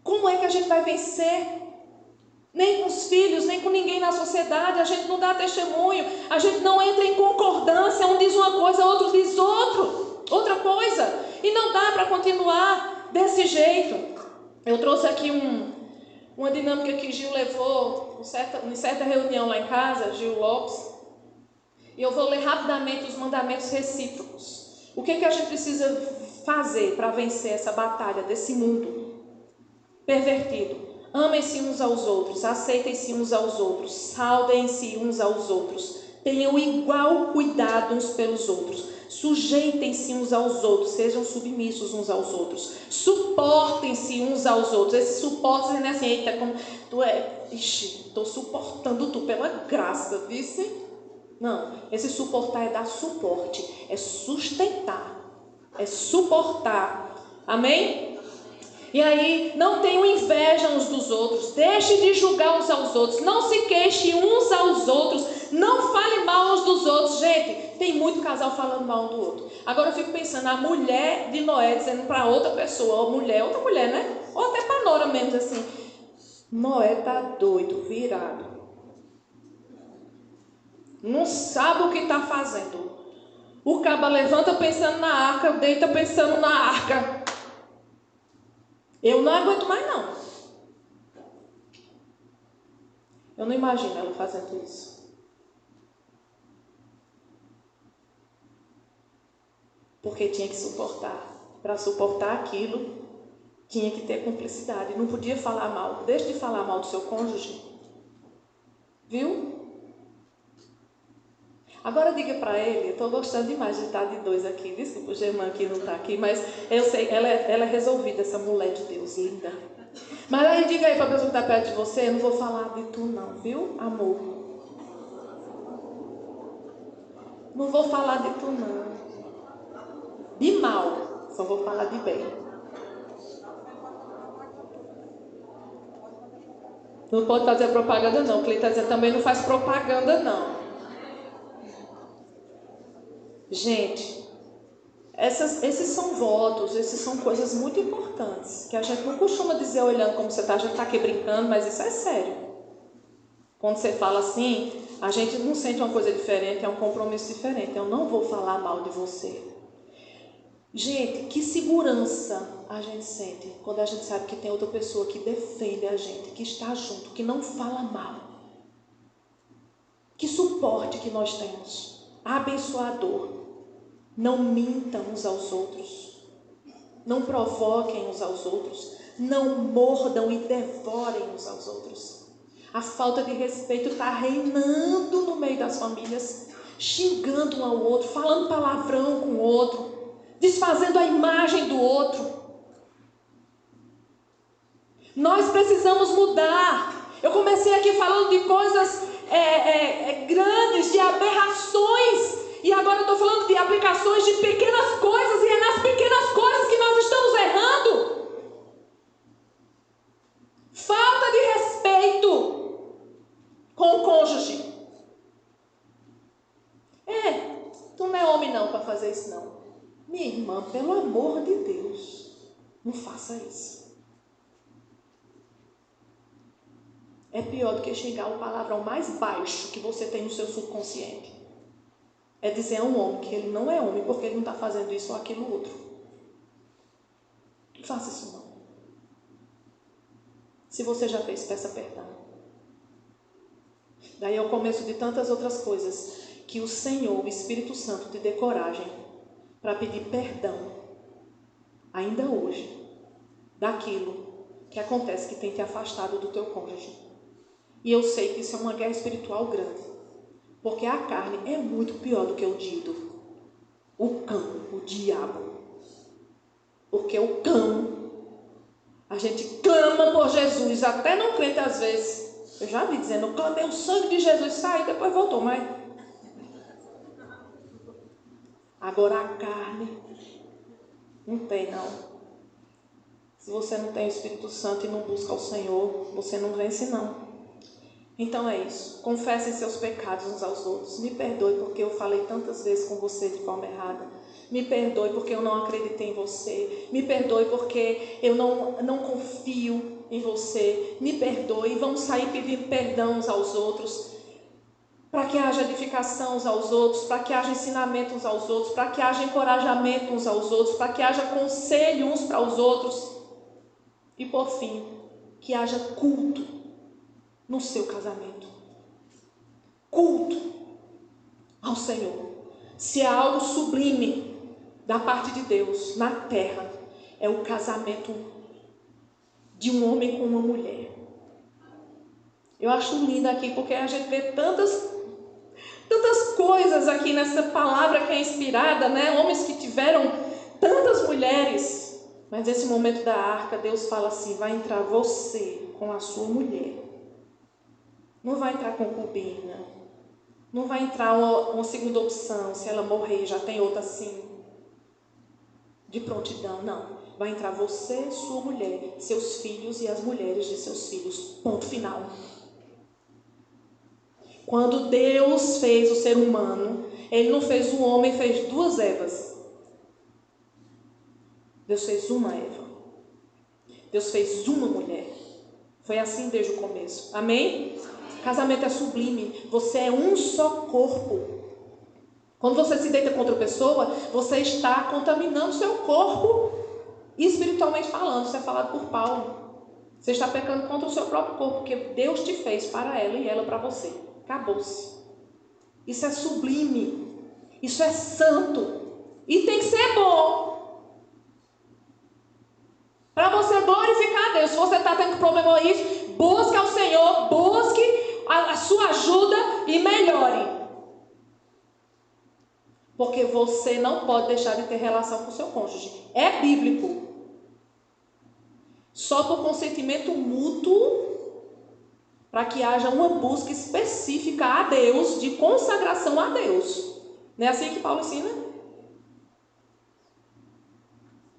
Como é que a gente vai vencer? Nem com os filhos, nem com ninguém na sociedade. A gente não dá testemunho, a gente não entra em concordância. Um diz uma coisa, outro diz outra coisa. E não dá para continuar desse jeito. Eu trouxe aqui uma dinâmica que Gil levou em certa reunião lá em casa, Gil Lopes, e eu vou ler rapidamente os mandamentos recíprocos. O que a gente precisa fazer para vencer essa batalha desse mundo pervertido? Amem-se uns aos outros, aceitem-se uns aos outros, saudem-se uns aos outros, tenham igual cuidado uns pelos outros, sujeitem-se uns aos outros, sejam submissos uns aos outros, suportem-se uns aos outros. Esse suporte não é assim, eita, como tu é, estou suportando tu pela graça, disse? Não, esse suportar é dar suporte, é sustentar, é suportar, amém? E aí, não tenham inveja uns dos outros, deixe de julgar uns aos outros, não se queixe uns aos outros, não fale mal uns dos outros. Gente, tem muito casal falando mal um do outro. Agora eu fico pensando, a mulher de Noé dizendo para outra pessoa, outra mulher, né? Ou até para a nora mesmo, assim, Noé tá doido, virado, não sabe o que está fazendo. O caba levanta pensando na arca, deita pensando na arca. Eu não aguento mais não. Eu não imagino ela fazendo isso. Porque tinha que suportar. Para suportar aquilo, tinha que ter cumplicidade. Não podia falar mal. Deixe de falar mal do seu cônjuge. Viu? Agora diga para ele, eu estou gostando demais de estar de dois aqui. Desculpa, o Germán aqui não está aqui, mas eu sei, ela é resolvida, essa mulher de Deus, linda. Mas aí diga aí para a pessoa que está perto de você, eu não vou falar de tu não, viu, amor? Não vou falar de tu não. De mal, só vou falar de bem. Não pode fazer propaganda não, o Cleiton está dizendo também não faz propaganda não. Gente, esses são votos, esses são coisas muito importantes, que a gente não costuma dizer olhando como você está, a gente está aqui brincando, mas isso é sério. Quando você fala assim, a gente não sente uma coisa diferente, é um compromisso diferente. Eu não vou falar mal de você. Gente, que segurança a gente sente quando a gente sabe que tem outra pessoa que defende a gente, que está junto, que não fala mal. Que suporte que nós temos, abençoador. Não mintam uns aos outros, não provoquem uns aos outros, não mordam e devorem uns aos outros. A falta de respeito está reinando no meio das famílias, xingando um ao outro, falando palavrão com o outro, desfazendo a imagem do outro. Nós precisamos mudar. Eu comecei aqui falando de coisas grandes, de aberrações. E agora eu estou falando de aplicações de pequenas coisas. E é nas pequenas coisas que nós estamos errando. Falta de respeito com o cônjuge. Tu não é homem não para fazer isso não. Minha irmã, pelo amor de Deus, não faça isso. É pior do que xingar o palavrão mais baixo que você tem no seu subconsciente. É dizer a um homem que ele não é homem porque ele não está fazendo isso ou aquilo outro. Não faça isso não. Se você já fez, peça perdão. Daí é o começo de tantas outras coisas que o Senhor, o Espírito Santo, te dê coragem para pedir perdão, ainda hoje, daquilo que acontece que tem te afastado do teu cônjuge. E eu sei que isso é uma guerra espiritual grande. Porque a carne é muito pior do que o dido, o cão, o diabo. Porque o cão, a gente clama por Jesus, até não crente às vezes. Eu já vi dizendo, eu clamei o sangue de Jesus, sai, depois voltou, mas... Agora a carne, não tem não. Se você não tem o Espírito Santo e não busca o Senhor, você não vence não. Então é isso, confessem seus pecados uns aos outros. Me perdoe porque eu falei tantas vezes com você de forma errada. Me perdoe porque eu não acreditei em você. Me perdoe porque eu não confio em você. Me perdoe. Vamos sair pedindo perdão uns aos outros, para que haja edificação uns aos outros, para que haja ensinamento uns aos outros, para que haja encorajamento uns aos outros, para que haja conselho uns para os outros. E por fim, que haja culto no seu casamento. Culto ao Senhor. Se há algo sublime da parte de Deus na terra, é o casamento de um homem com uma mulher. Eu acho lindo aqui, porque a gente vê tantas coisas aqui nessa palavra que é inspirada, né? Homens que tiveram tantas mulheres, mas nesse momento da arca, Deus fala assim: vai entrar você com a sua mulher. Não vai entrar concubina. Não vai entrar uma segunda opção, se ela morrer, já tem outra assim, de prontidão. Não. Vai entrar você, sua mulher, seus filhos e as mulheres de seus filhos. Ponto final. Quando Deus fez o ser humano, Ele não fez um homem, fez duas Evas. Deus fez uma Eva. Deus fez uma mulher. Foi assim desde o começo. Amém? Casamento é sublime. Você é um só corpo. Quando você se deita com outra pessoa, você está contaminando seu corpo, espiritualmente falando. Isso é falado por Paulo. Você está pecando contra o seu próprio corpo, porque Deus te fez para ela e ela para você. Acabou-se. Isso é sublime. Isso é santo. E tem que ser bom. Para você glorificar a Deus. Se você está tendo problema com isso, busque ao Senhor, busque a sua ajuda e melhore. Porque você não pode deixar de ter relação com o seu cônjuge. É bíblico. Só por consentimento mútuo, para que haja uma busca específica a Deus, de consagração a Deus. Não é assim que Paulo ensina?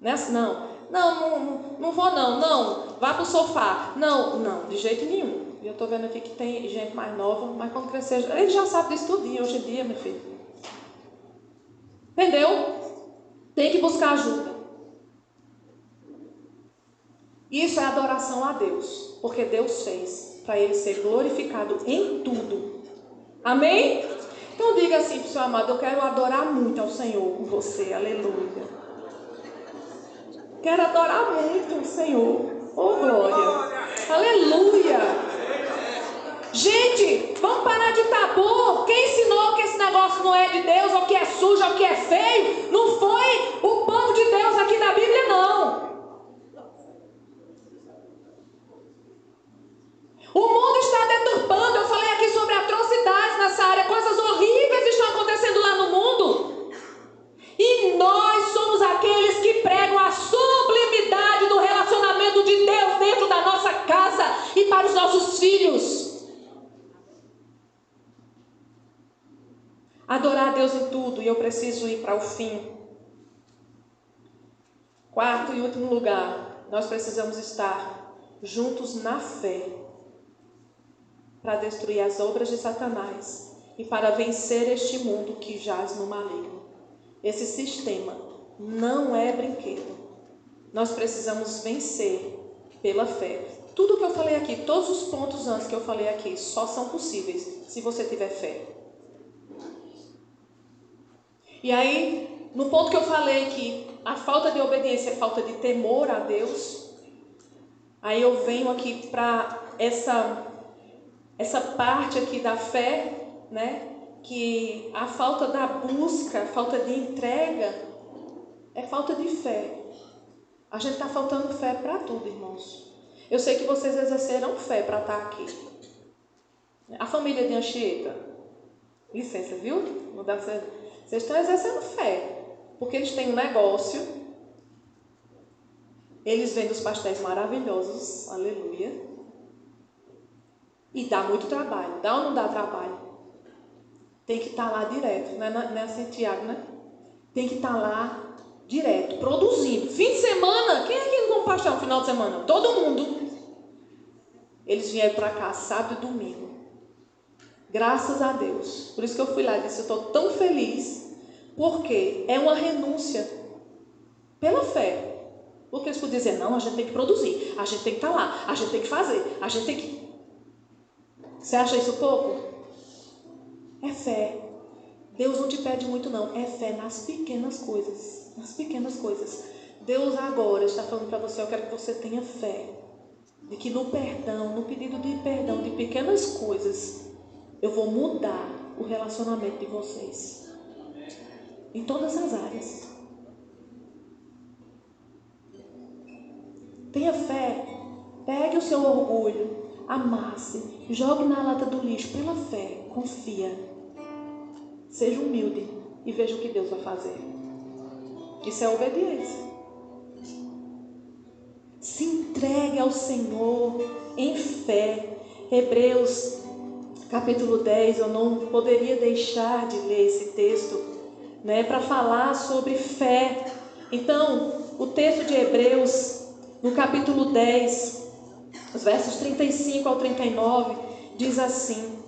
Não é assim? Não vou não, vá para o sofá. Não, de jeito nenhum. E eu estou vendo aqui que tem gente mais nova, mas quando crescer, ele já sabe disso tudinho hoje em dia, meu filho. Entendeu? Tem que buscar ajuda. Isso é adoração a Deus, porque Deus fez para Ele ser glorificado em tudo. Amém? Então diga assim para o seu amado: eu quero adorar muito ao Senhor com você. Aleluia. Quero adorar muito o Senhor. Oh, glória. Aleluia. Gente, vamos parar de tabu. Quem ensinou que esse negócio não é de Deus, ou que é sujo, ou que é feio, não foi o povo de Deus aqui na Bíblia, não. O mundo está deturpando. Eu falei aqui sobre atrocidades nessa área. Coisas horríveis estão acontecendo lá no mundo. E nós somos aqueles que pregam a sublimidade do relacionamento de Deus dentro da nossa casa e para os nossos filhos. Adorar a Deus em tudo. E eu preciso ir para o fim. Quarto e último lugar, nós precisamos estar juntos na fé, para destruir as obras de Satanás e para vencer este mundo que jaz no maligno. Esse sistema não é brinquedo. Nós precisamos vencer pela fé. Tudo que eu falei aqui, todos os pontos antes que eu falei aqui, só são possíveis se você tiver fé. E aí, no ponto que eu falei que a falta de obediência é falta de temor a Deus, aí eu venho aqui para essa parte aqui da fé, né? Que a falta da busca, a falta de entrega, é falta de fé. A gente está faltando fé para tudo, irmãos. Eu sei que vocês exerceram fé para estar aqui. A família de Anchieta, licença, viu? Vocês estão exercendo fé, porque eles têm um negócio, eles vendem os pastéis maravilhosos, aleluia, e dá muito trabalho. Dá ou não dá trabalho? Tem que estar lá direto, não é assim, Tiago, né? Tem que estar lá direto, produzindo. Fim de semana, quem é que não come pastel no final de semana? Todo mundo. Eles vieram para cá sábado e domingo. Graças a Deus. Por isso que eu fui lá e disse: eu estou tão feliz, porque é uma renúncia pela fé. Porque eles podem dizer: não, a gente tem que produzir, a gente tem que estar lá, a gente tem que fazer, a gente tem que... Você acha isso pouco? É fé. Deus não te pede muito, não. É fé nas pequenas coisas. Nas pequenas coisas. Deus agora está falando para você: eu quero que você tenha fé. de que no perdão, no pedido de perdão de pequenas coisas, eu vou mudar o relacionamento de vocês. Em todas as áreas. Tenha fé. Pegue o seu orgulho, amasse, jogue na lata do lixo pela fé. Confia. Seja humilde e veja o que Deus vai fazer. Isso é obediência. Se entregue ao Senhor em fé. Hebreus capítulo 10, eu não poderia deixar de ler esse texto, para falar sobre fé. Então, o texto de Hebreus, no capítulo 10, os versos 35 ao 39, diz assim: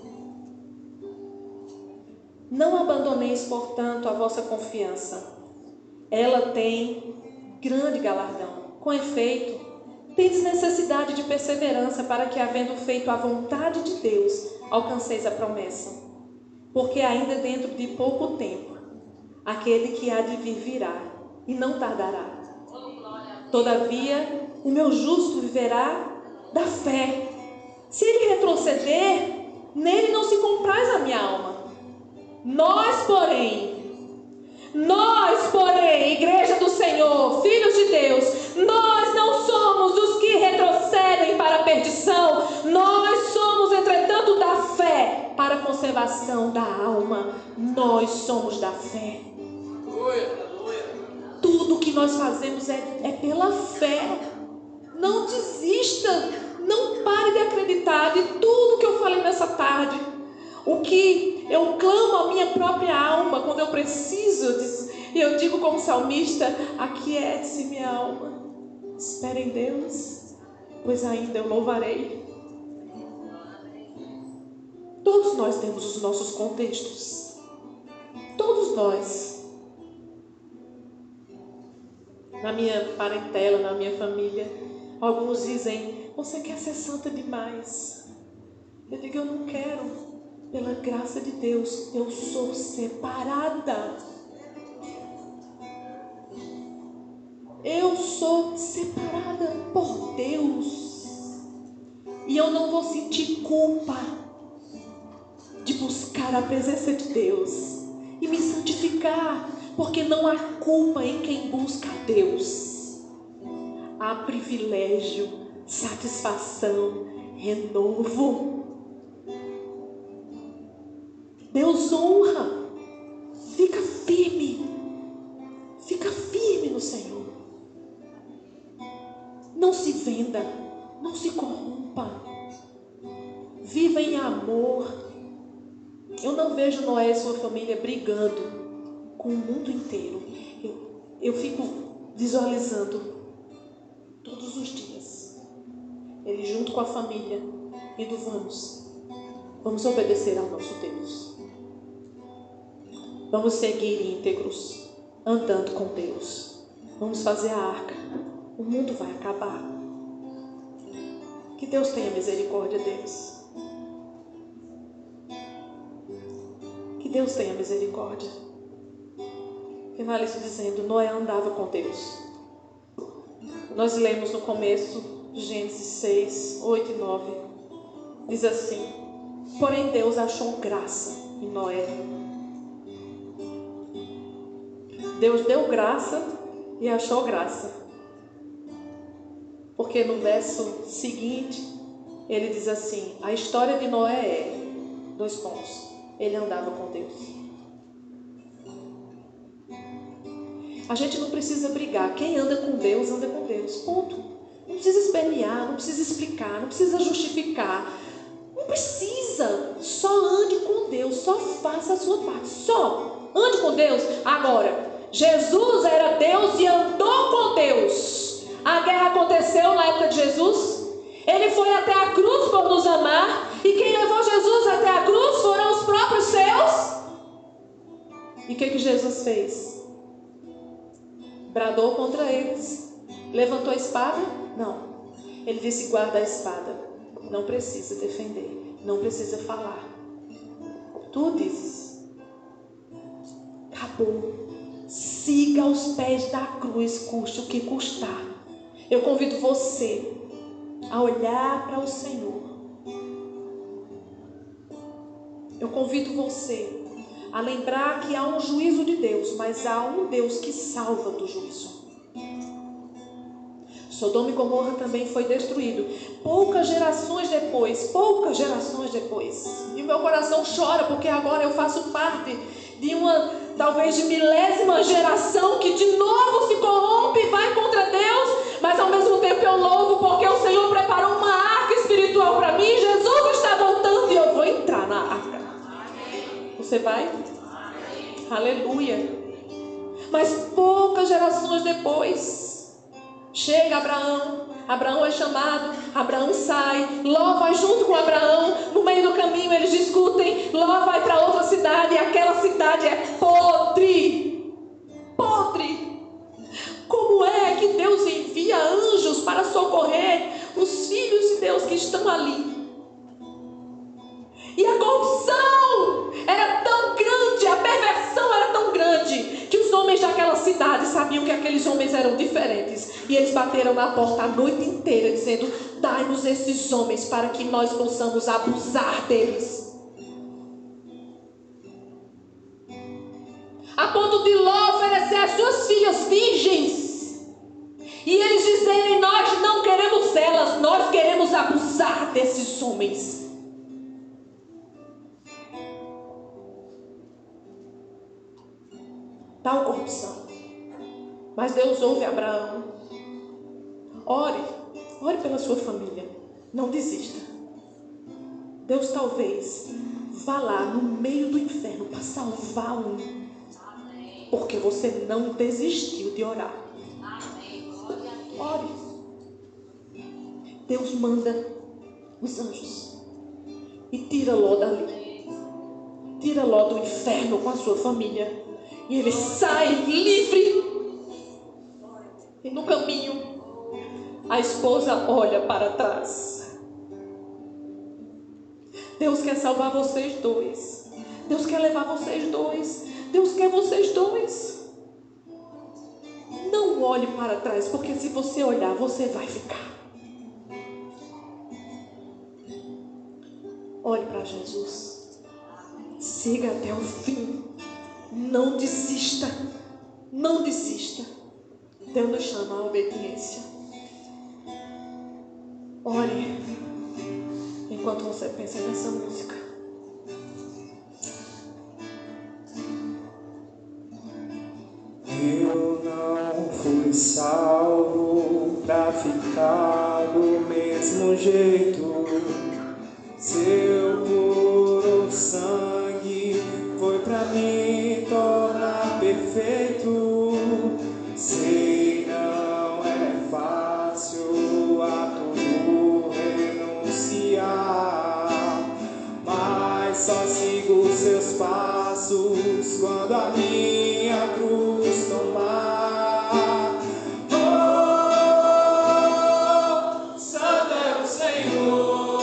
não abandoneis, portanto, a vossa confiança. Ela tem grande galardão. Com efeito, tendes necessidade de perseverança, para que, havendo feito a vontade de Deus, alcanceis a promessa. Porque ainda dentro de pouco tempo, aquele que há de vir virá, e não tardará. Todavia, o meu justo viverá da fé. Se ele retroceder, nele não se compraz a minha alma. Nós, porém, Igreja do Senhor, filhos de Deus, nós não somos os que retrocedem para a perdição. Nós somos, entretanto, da fé para a conservação da alma. Nós somos da fé. Tudo que nós fazemos é pela fé. Não desista, não pare de acreditar de tudo que eu falei nessa tarde. O que eu clamo à minha própria alma quando eu preciso, eu digo como salmista: aquiete-se minha alma, espera em Deus, pois ainda eu louvarei. Todos nós temos os nossos contextos, todos nós. Na minha parentela, na minha família, alguns dizem: você quer ser santa demais. Eu digo: eu não quero. Pela graça de Deus, eu sou separada. Eu sou separada por Deus. E eu não vou sentir culpa de buscar a presença de Deus e me santificar, porque não há culpa em quem busca a Deus. Há privilégio, satisfação, renovo. Deus honra. Fica firme no Senhor. Não se venda, não se corrompa. Viva em amor. Eu não vejo Noé e sua família brigando com o mundo inteiro. Eu fico visualizando todos os dias ele junto com a família indo: vamos obedecer ao nosso Deus. Vamos seguir íntegros, andando com Deus. Vamos fazer a arca. O mundo vai acabar. Que Deus tenha misericórdia deles. Que Deus tenha misericórdia. Finalizo dizendo: Noé andava com Deus. Nós lemos no começo, Gênesis 6, 8 e 9. Diz assim: porém Deus achou graça em Noé. Deus deu graça e achou graça. Porque no verso seguinte, ele diz assim: a história de Noé é, ele andava com Deus. A gente não precisa brigar. Quem anda com Deus, anda com Deus. Ponto. Não precisa espernear, não precisa explicar, não precisa justificar. Não precisa. Só ande com Deus, só faça a sua parte. Só ande com Deus. Agora, Jesus era Deus e andou com Deus. A guerra aconteceu na época de Jesus. Ele foi até a cruz por nos amar. E quem levou Jesus até a cruz foram os próprios seus. E o que Jesus fez? Bradou contra eles. Levantou a espada? Não. Ele disse: guarda a espada. Não precisa defender. Não precisa falar. Tu dizes. Acabou. Siga aos pés da cruz, custe o que custar. Eu convido você a olhar para o Senhor. Eu convido você a lembrar que há um juízo de Deus, mas há um Deus que salva do juízo. Sodoma e Gomorra também foi destruído poucas gerações depois, e meu coração chora, porque agora eu faço parte de uma, talvez de milésima geração que de novo se corrompe e vai contra Deus, mas ao mesmo tempo eu louvo, porque o Senhor preparou uma arca espiritual para mim. Jesus está voltando e eu vou entrar na arca. Você vai? Aleluia. Mas poucas gerações depois chega Abraão é chamado, Abraão sai, Ló vai junto com Abraão, no meio do caminho eles discutem, Ló vai para outra cidade e aquela cidade é podre. Como é que Deus envia anjos para socorrer os filhos de Deus que estão ali? E a corrupção era tão grande, a perversão era tão grande, que os homens daquela cidade sabiam que aqueles homens eram diferentes. E eles bateram na porta a noite inteira, dizendo: dai-nos esses homens para que nós possamos abusar deles. A ponto de Ló oferecer as suas filhas virgens. E eles dizerem: nós não queremos elas, nós queremos abusar desses homens. Tal corrupção. Mas Deus ouve Abraão. Ore pela sua família. Não desista. Deus talvez vá lá no meio do inferno para salvar um, porque você não desistiu de orar. Ore. Deus manda os anjos e tira Ló dali. Tira Ló do inferno com a sua família. E ele sai livre. E no caminho, a esposa olha para trás. Deus quer salvar vocês dois. Deus quer levar vocês dois. Deus quer vocês dois. Não olhe para trás, porque se você olhar, você vai ficar. Olhe para Jesus. Siga até o fim. Não desista. Não desista. Deus nos chama à obediência. Ore enquanto você pensa nessa música. Eu não fui salvo pra ficar do mesmo jeito. Seu puro sangue foi pra me tornar perfeito. Sei, não é fácil a tudo renunciar, mas só sigo seus passos quando a minha cruz tomar. Oh, santo é o Senhor,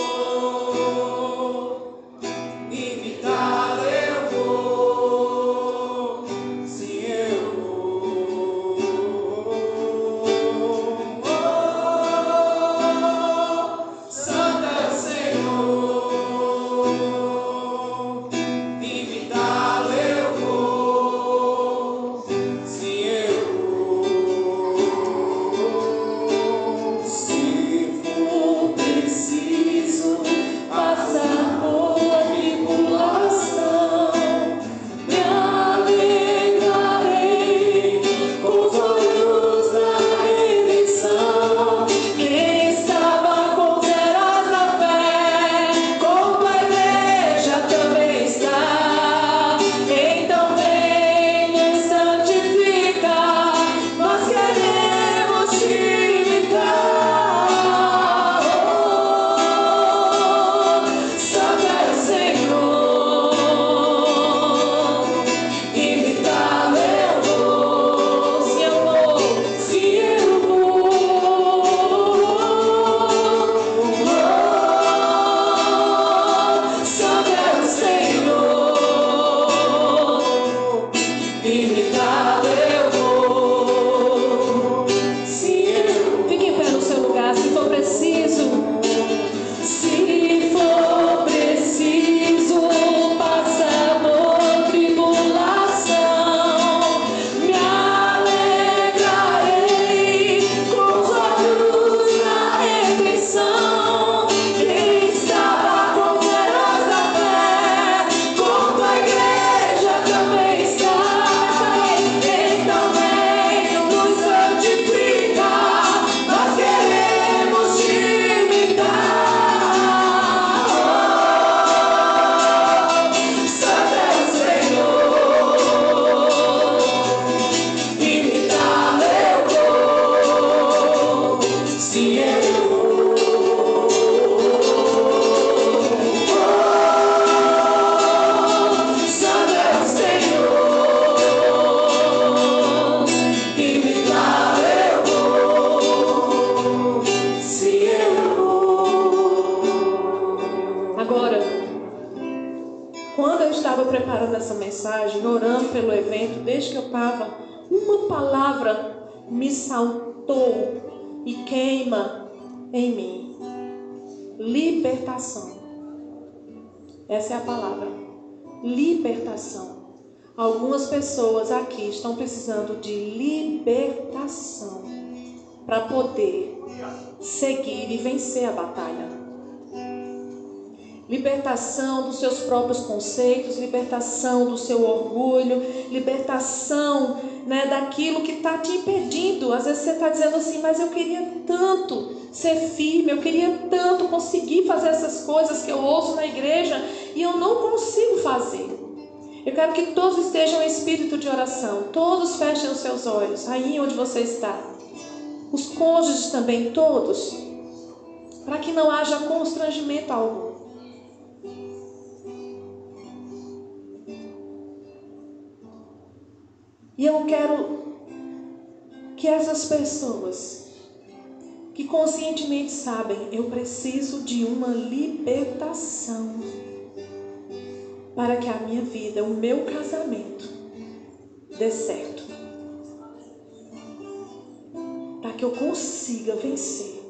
mensagem, orando pelo evento, desde que eu estava, uma palavra me saltou e queima em mim. Libertação. Essa é a palavra. Libertação. Algumas pessoas aqui estão precisando de libertação para poder seguir e vencer a batalha. Libertação dos seus próprios conceitos, libertação do seu orgulho, libertação, né, daquilo que está te impedindo. Às vezes você está dizendo assim, mas eu queria tanto ser firme, eu queria tanto conseguir fazer essas coisas que eu ouço na igreja e eu não consigo fazer. Eu quero que todos estejam em espírito de oração, todos fechem os seus olhos, aí onde você está. Os cônjuges também, todos, para que não haja constrangimento algum. E eu quero que essas pessoas que conscientemente sabem, eu preciso de uma libertação para que a minha vida, o meu casamento dê certo. Para que eu consiga vencer.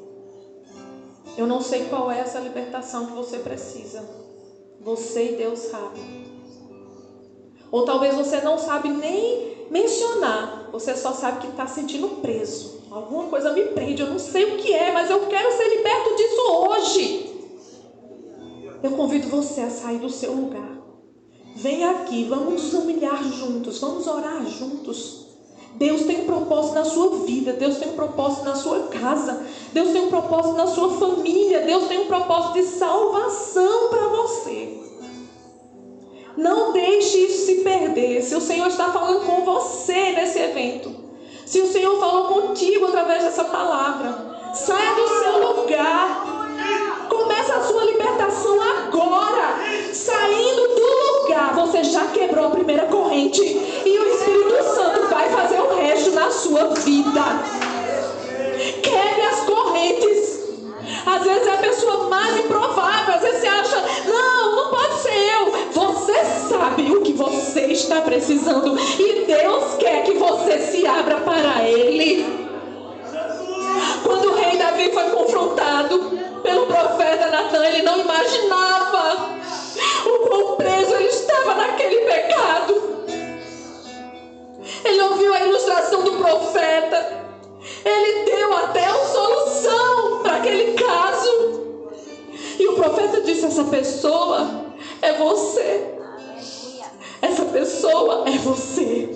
Eu não sei qual é essa libertação que você precisa. Você e Deus sabem. Ou talvez você não sabe nem mencionar. Você só sabe que está sentindo preso. Alguma coisa me prende, eu não sei o que é, mas eu quero ser liberto disso hoje. Eu convido você a sair do seu lugar. Vem aqui, vamos nos humilhar juntos, vamos orar juntos. Deus tem um propósito na sua vida, Deus tem um propósito na sua casa, Deus tem um propósito na sua família, Deus tem um propósito de salvação para você. Não deixe isso se perder. Se o Senhor está falando com você nesse evento, se o Senhor falou contigo através dessa palavra, saia do seu lugar. Começa a sua libertação agora. Saindo do lugar, você já quebrou a primeira corrente e o Espírito Santo vai fazer o resto na sua vida. Quebre as correntes. Às vezes é a pessoa mais improvável. Às vezes você acha, não pode ser eu. Você sabe o que você está precisando e Deus quer que você se abra para Ele. Quando o rei Davi foi confrontado pelo profeta Natan, ele não imaginava o quão preso ele estava naquele pecado. Ele ouviu a ilustração do profeta. Ele deu até a solução para aquele caso. E o profeta disse, essa pessoa é você. Essa pessoa é você.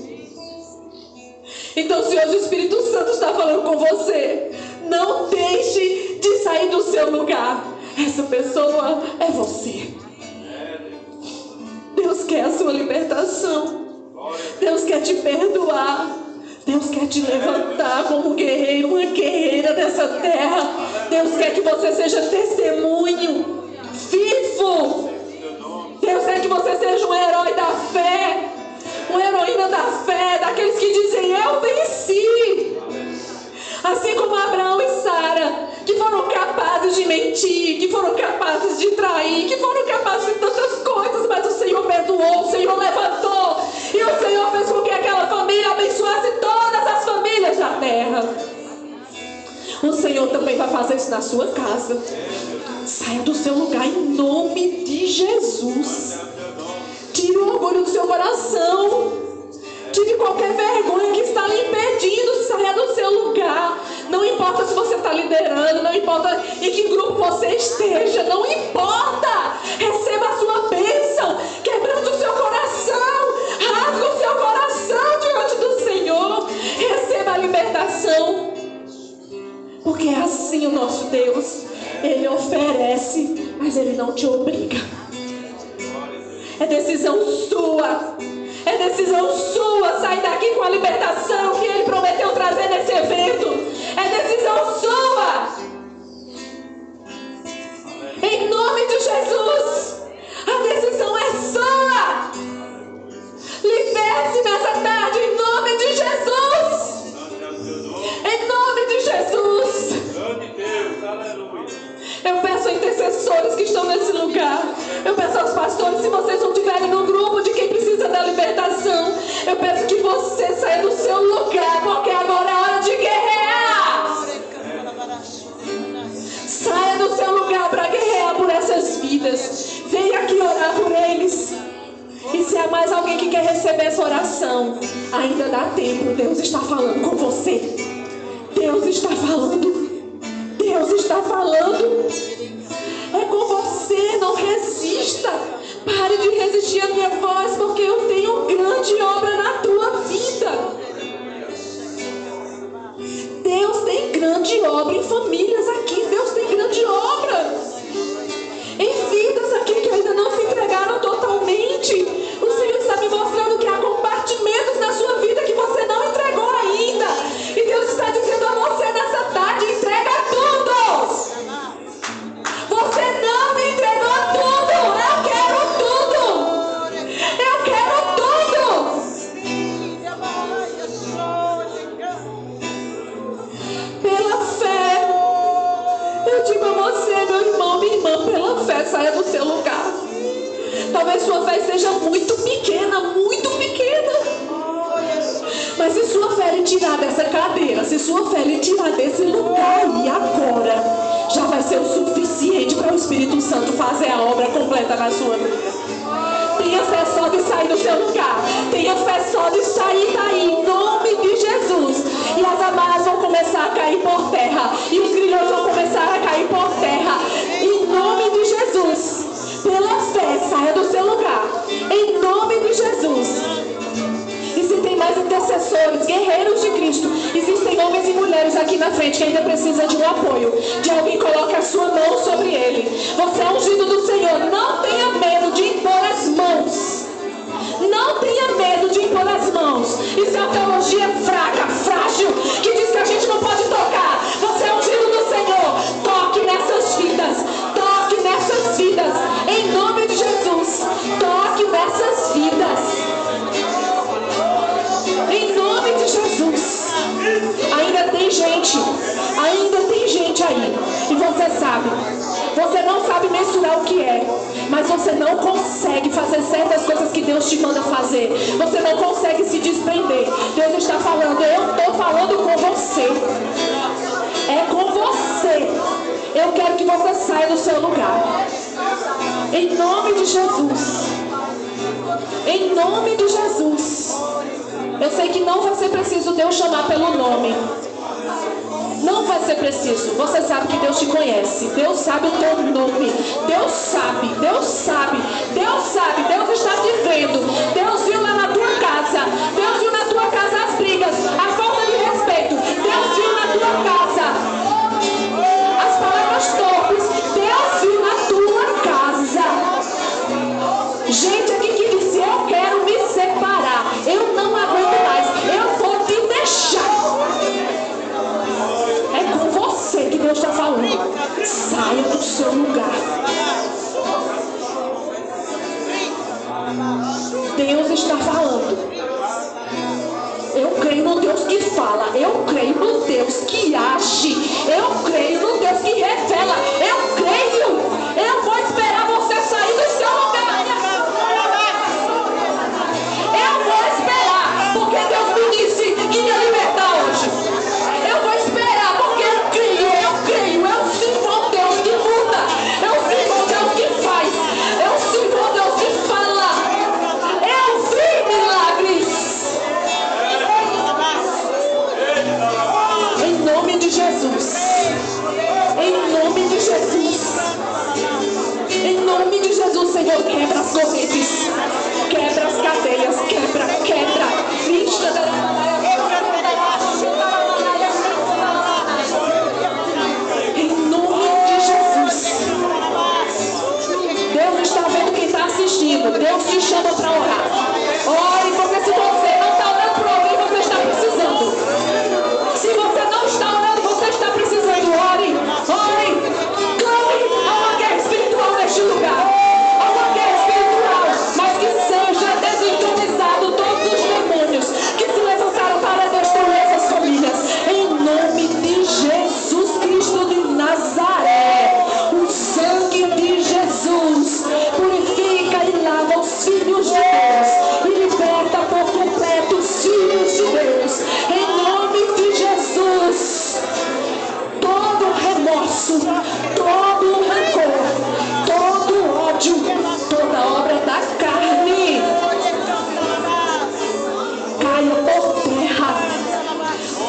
Então, se hoje o Espírito Santo está falando com você, não deixe de sair do seu lugar. Essa pessoa é você. Deus quer a sua libertação. Deus quer te perdoar. Deus quer te levantar como um guerreiro, uma guerreira dessa terra. Deus quer que você seja testemunho vivo. Deus quer que você seja um herói da fé, uma heroína da fé, daqueles que dizem, eu venci. Assim como Abraão e Sara, que foram capazes de mentir, que foram capazes de trair, que foram capazes de tantas coisas, mas o Senhor perdoou, o Senhor levantou, e o Senhor fez com que aquela família abençoasse todas as famílias da terra. O Senhor também vai fazer isso na sua casa. Saia do seu lugar em nome de Jesus. Tire o orgulho do seu coração. Tire qualquer vergonha que está lhe impedindo. Saia do seu lugar. Não importa se você está liderando, não importa em que grupo você esteja, não importa. Receba a sua bênção, quebrando o seu coração. Rasga o seu coração diante do Senhor. Receba a libertação. Porque é assim o nosso Deus. Ele oferece, mas Ele não te obriga. É decisão sua. É decisão sua sair daqui com a libertação que Ele prometeu trazer nesse evento. É decisão sua. Em nome de Jesus. A decisão é sua. Liberte-se nessa tarde em nome de Jesus. Em nome de Jesus. Eu peço a intercessores que estão nesse lugar. Eu peço aos pastores, se vocês não estiverem no grupo de quem precisa da libertação, você saia do seu lugar, porque agora é hora de guerrear. Saia do seu lugar para guerrear por essas vidas. Venha aqui orar por eles. E se há mais alguém que quer receber essa oração, ainda dá tempo. Deus está falando com você. Deus está falando. Deus está falando. É com você. Não resista. Pare de resistir à minha voz, porque eu tenho grande obra na tua vida. Deus tem grande obra em famílias aqui. Deus tem grande obra em vidas aqui que ainda não se entregaram totalmente. O Senhor está me mostrando que há compartimentos na sua vida que você não entregou ainda. E Deus está dizendo a você nessa tarde: entrega tudo. Você não me entregou tudo. Eu quero tudo. Eu quero tudo. Pela fé, eu digo a você, meu irmão, minha irmã, pela fé, saia do seu lugar. Talvez sua fé seja muito pequena, mas se sua fé lhe tirar dessa cadeira, se sua fé lhe tirar desse lugar aí agora, já vai ser o suficiente para o Espírito Santo fazer a obra completa na sua vida. Tenha fé só de sair do seu lugar. Tenha fé só de sair daí, em nome de Jesus. E as amarras vão começar a cair por terra. E os grilhões vão começar a cair por terra. Em nome de Jesus. Pela fé, saia do seu lugar. Em nome de Jesus. E se tem mais intercessores, guerreiros de Cristo, existem homens e mulheres aqui na frente que ainda precisam de um apoio, de alguém que coloque a sua mão sobre ele. Você é ungido do Senhor. Não tenha medo de impor as mãos. Não tenha medo de impor as mãos. Isso é uma teologia fraca, frágil, que diz que a gente não pode tocar. Você é ungido do Senhor. Toque nessas vidas. Toque nessas vidas. Em nome de Jesus. Toque nessas vidas. Em nome de Jesus. Ainda tem gente aí. E você sabe. Você não sabe mensurar o que é, mas você não consegue fazer certas coisas que Deus te manda fazer. Você não consegue se desprender. Deus está falando: eu estou falando com você. É com você. Eu quero que você saia do seu lugar. Em nome de Jesus. Em nome de Jesus. Eu sei que não vai ser preciso Deus chamar pelo nome. Não vai ser preciso. Você sabe que Deus te conhece. Deus sabe o teu nome. Deus sabe. Deus sabe. Deus sabe. Deus está te vendo. Deus viu lá na tua casa. Deus viu na tua casa as brigas, a falta de respeito. Deus viu na tua casa as palavras torpes. Deus viu na tua casa gente aqui que disse: eu quero me separar. Eu não aguento mais. Eu vou te deixar. É com você que Deus está falando. Saia do seu lugar. Deus está falando. Eu creio no Deus que ranço, todo rancor, todo ódio, toda obra da carne caia por terra.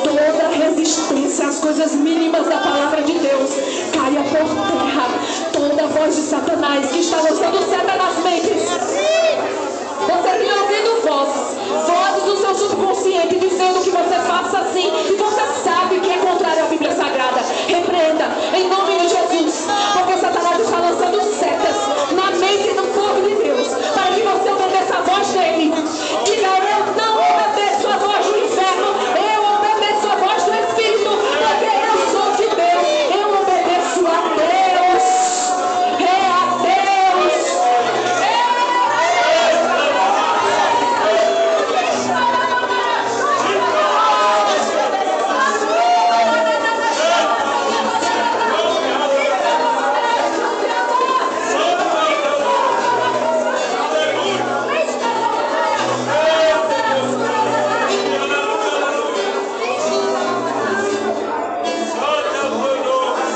Toda resistência às coisas mínimas da palavra de Deus caia por terra. Toda voz de Satanás que está lançando seta nas mentes. Você tem ouvido vozes do seu subconsciente dizendo que você faça assim e você sabe que é contrário à Bíblia Sagrada. Repreenda em nome de Jesus, porque Satanás está lançando setas na mente do povo de Deus para que você obedeça a voz dele. Diga: eu não obedeço a voz do inferno, eu obedeço a voz do Espírito, porque eu sou de Deus, eu obedeço a Deus. É a Deus.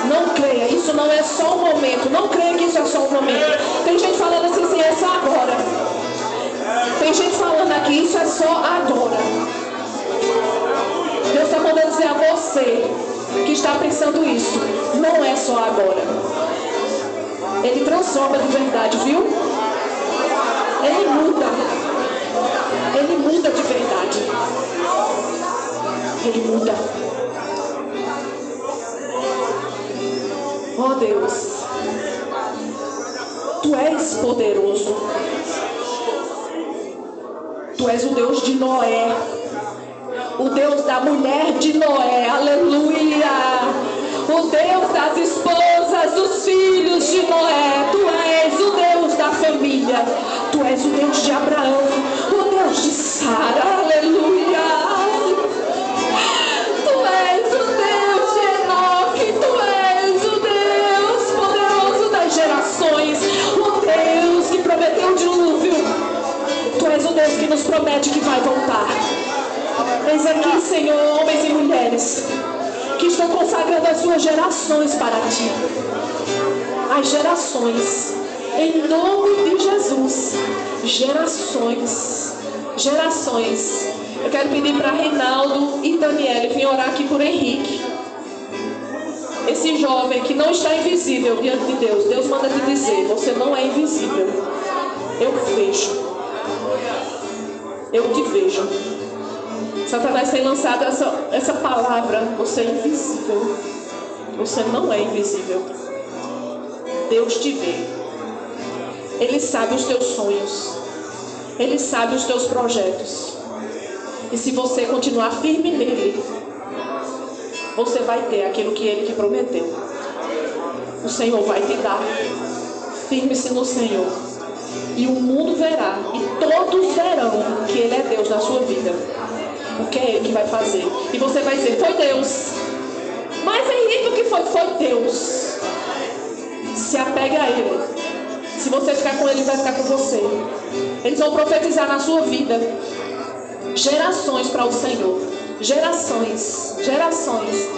Não creia, isso não é só um momento. Não creia que isso é só um momento. Tem gente falando assim, sim, é só agora. Tem gente falando aqui, isso é só agora. Deus está mandando dizer a você que está pensando isso, não é só agora. Ele transforma de verdade, viu? Ele muda. Ele muda de verdade. Ele muda. Oh Deus, Tu és poderoso. Tu és o Deus de Noé, o Deus da mulher de Noé, aleluia. O Deus das esposas, dos filhos de Noé. Tu és o Deus da família. Tu és o Deus de Abraão, o Deus de Sara, aleluia. Tu és o Deus de Enoque, Tu és o Deus poderoso das gerações, o Deus que prometeu o dilúvio. Tu és o Deus que nos promete que vai voltar. Eis aqui, Senhor, homens e mulheres que estão consagrando as suas gerações para Ti. As gerações, em nome de Jesus. Gerações, gerações. Eu quero pedir para Reinaldo e Daniele vir orar aqui por Henrique. Esse jovem que não está invisível diante de Deus. Deus manda te dizer, você não é invisível. Eu vejo. Eu te vejo. Satanás tem lançado essa palavra, você é invisível. Você não é invisível. Deus te vê. Ele sabe os teus sonhos. Ele sabe os teus projetos. E se você continuar firme nele, você vai ter aquilo que Ele te prometeu. O Senhor vai te dar. Firme-se no Senhor. E o mundo verá, e todos verão que Ele é Deus na sua vida. Porque é Ele que vai fazer. E você vai dizer, foi Deus. Mas Henrique, o que foi? Foi Deus. Se apegue a Ele. Se você ficar com Ele, Ele vai ficar com você. Eles vão profetizar na sua vida. Gerações para o Senhor. Gerações. Gerações.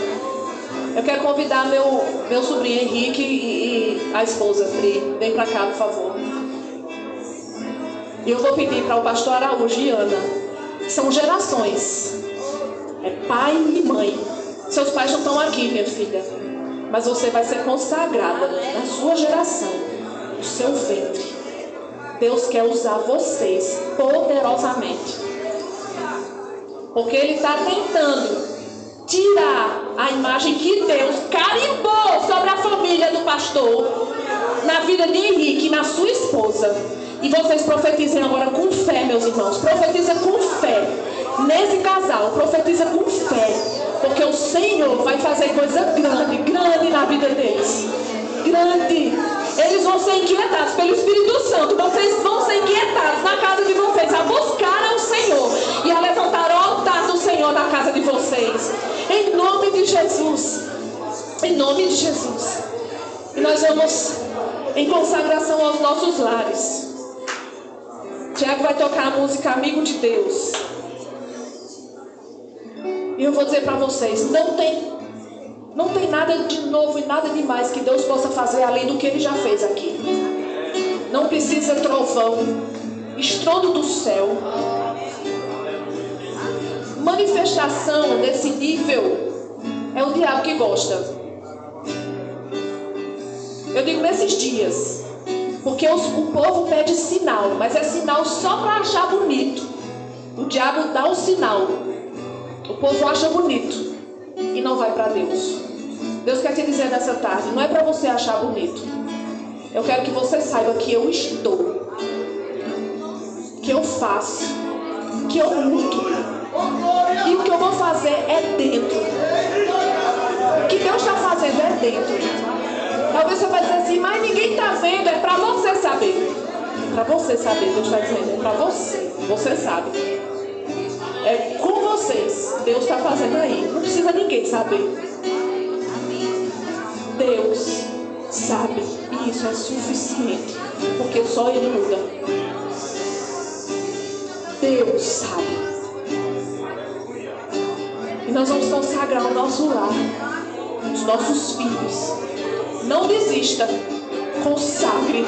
Eu quero convidar meu sobrinho Henrique e a esposa Pri. Vem para cá, por favor. E eu vou pedir para o pastor Araújo e Ana. São gerações. É pai e mãe. Seus pais não estão aqui, minha filha. Mas você vai ser consagrada na sua geração. No seu ventre. Deus quer usar vocês poderosamente. Porque Ele está tentando tirar a imagem que Deus carimbou sobre a família do pastor, na vida de Henrique e na sua esposa. E vocês profetizem agora com fé, meus irmãos. Profetiza com fé nesse casal. Profetiza com fé. Porque o Senhor vai fazer coisa grande, grande na vida deles. Grande. Eles vão ser inquietados pelo Espírito Santo. Vocês vão ser inquietados na casa de vocês a buscar ao Senhor e a levantar o altar do Senhor na casa de vocês. Em nome de Jesus. Em nome de Jesus. E nós vamos em consagração aos nossos lares. Tiago vai tocar a música Amigo de Deus. E eu vou dizer para vocês, não Não tem nada de novo e nada demais que Deus possa fazer além do que Ele já fez aqui. Não precisa trovão, estrondo do céu, manifestação desse nível. É o diabo que gosta. Eu digo nesses dias, porque o povo pede sinal, mas é sinal só para achar bonito. O diabo dá o sinal, o povo acha bonito e não vai para Deus. Deus quer te dizer nessa tarde, não é para você achar bonito. Eu quero que você saiba que eu estou, que eu faço, que eu luto, e o que eu vou fazer é dentro. O que Deus está fazendo é dentro. Talvez você vai dizer assim, mas ninguém está vendo. É para você saber. É para você saber, Deus está dizendo. É para você. Você sabe. É com vocês. Deus está fazendo aí. Não precisa ninguém saber. Deus sabe. E isso é suficiente. Porque só Ele muda. Deus sabe. E nós vamos consagrar o nosso lar, os nossos filhos. Não desista. Consagre.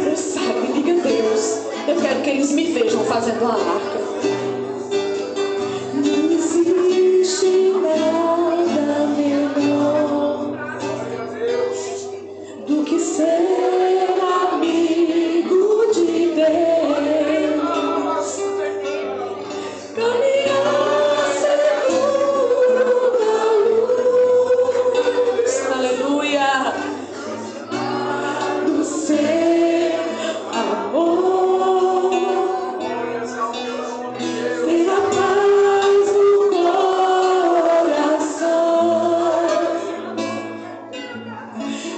Consagre. Diga a Deus. Eu quero que eles me vejam fazendo a arca. Não existe nada melhor do que ser amigo de Deus. Caminhar seguro na luz. Aleluia. Do seu amor. Ter a paz no coração.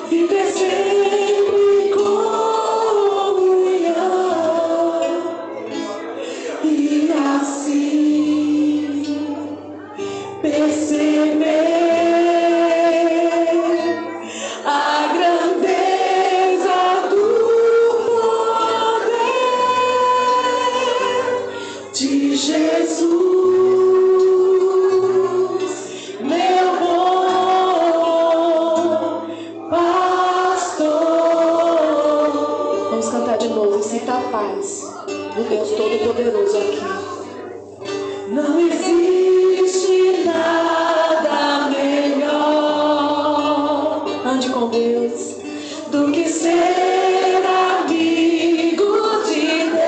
Viver sempre em comunhão. E assim perceber a grandeza do poder de Jesus, meu bom pastor. Vamos cantar de novo e sinta a paz do Deus Todo-Poderoso aqui. Não existe nada melhor, ande com Deus, do que ser amigo de Deus.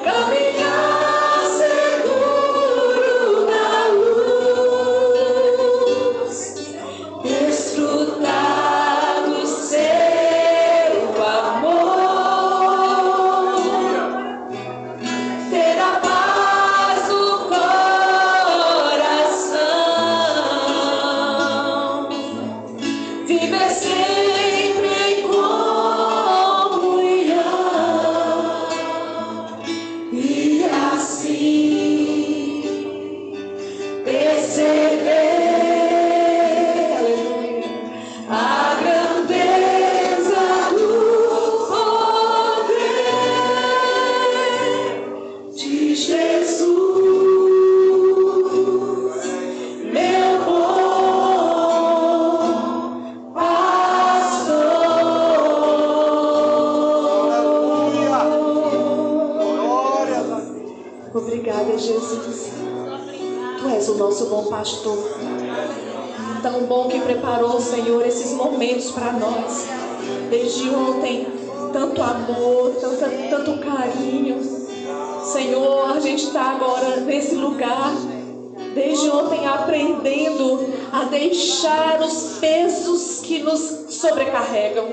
Caminhar seguro na luz, desfrutar do seu amor, ter a paz no coração, viver sempre em comunhão e assim perceber, aleluia, a grandeza do poder de Jesus, meu bom pastor. Obrigada, Jesus. Tu és o nosso bom pastor. Tão bom que preparou, Senhor, esses momentos para nós. Desde ontem, tanto amor, tanto carinho. Senhor, a gente está agora nesse lugar. Desde ontem aprendendo a deixar os pesos que nos sobrecarregam.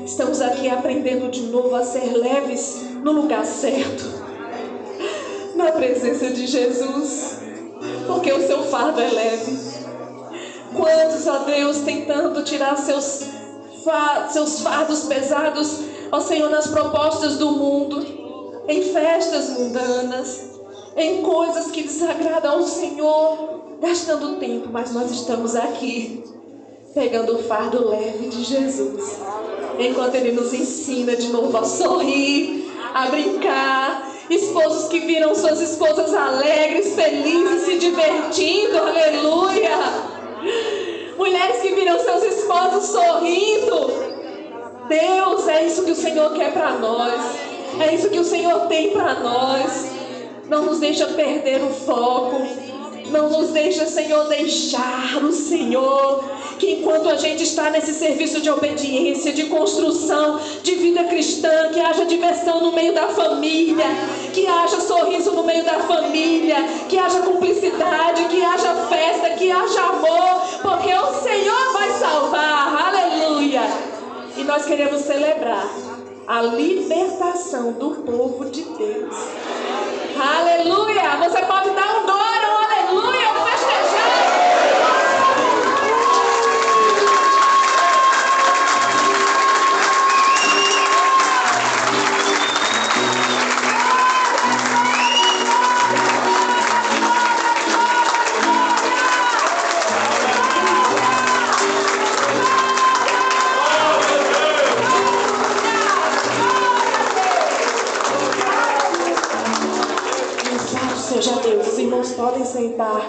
Estamos aqui aprendendo de novo a ser leves no lugar certo. Na presença de Jesus. Porque o seu fardo é leve. Quantos, ó Deus, tentando tirar seus fardos pesados, ó Senhor, nas propostas do mundo, em festas mundanas, em coisas que desagradam ao Senhor, gastando tempo, mas nós estamos aqui, pegando o fardo leve de Jesus, enquanto Ele nos ensina de novo a sorrir, a brincar Esposos que viram suas esposas alegres, felizes, se divertindo, aleluia. Mulheres que viram seus esposos sorrindo. Deus, é isso que o Senhor quer para nós. É isso que o Senhor tem para nós. Não nos deixa perder o foco. Não nos deixa, Senhor, deixar o Senhor. Que enquanto a gente está nesse serviço de obediência, de construção, de vida cristã, que haja diversão no meio da família, que haja sorriso no meio da família, que haja cumplicidade, que haja festa, que haja amor, porque o Senhor vai salvar, aleluia. E nós queremos celebrar a libertação do povo de Deus, aleluia. Você pode dar um glória, um aleluia, um festejar. Seja Deus, os irmãos podem sentar.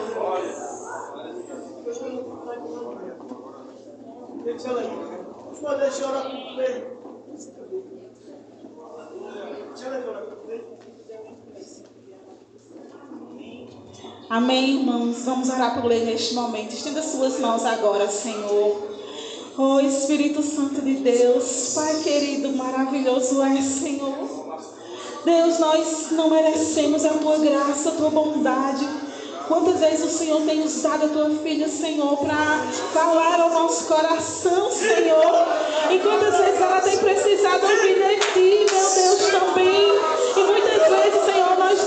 Amém, irmãos. Vamos orar por ele neste momento. Estenda suas mãos agora, Senhor. Oh, Espírito Santo de Deus, Pai querido, maravilhoso é, Senhor. Deus, nós não merecemos a Tua graça, a Tua bondade. Quantas vezes o Senhor tem usado a Tua filha, Senhor, para falar ao nosso coração, Senhor. E quantas vezes ela tem precisado ouvir de Ti, meu Deus, também. E muitas vezes, Senhor, nós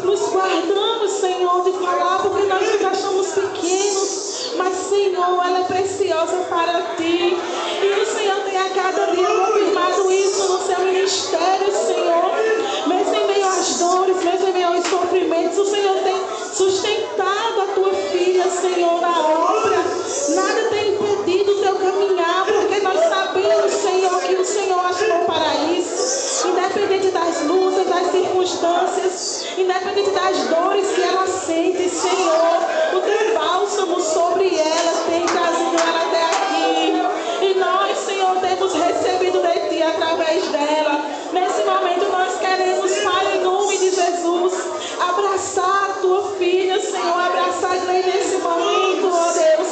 nos guardamos, Senhor, de falar porque nós nos achamos pequenos. Mas, Senhor, ela é preciosa para Ti. E o Senhor tem a cada dia confirmado isso no Seu ministério, Senhor. Mesmo em meio às dores, mesmo em meio aos sofrimentos, o Senhor tem sustentado a Tua filha, Senhor, na obra. Nada tem impedido o Teu caminhar, porque nós sabemos, Senhor, que o Senhor a chamou para isso. Independente das lutas, das circunstâncias, independente das dores que ela sente, Senhor, o Teu bálsamo sobre ela tem trazido ela até aqui. E nós, Senhor, temos recebido de Ti através dela. Nesse momento nós queremos, Pai, em nome de Jesus, abraçar a Tua filha, Senhor, abraçar a Gleide nesse momento, ó Deus,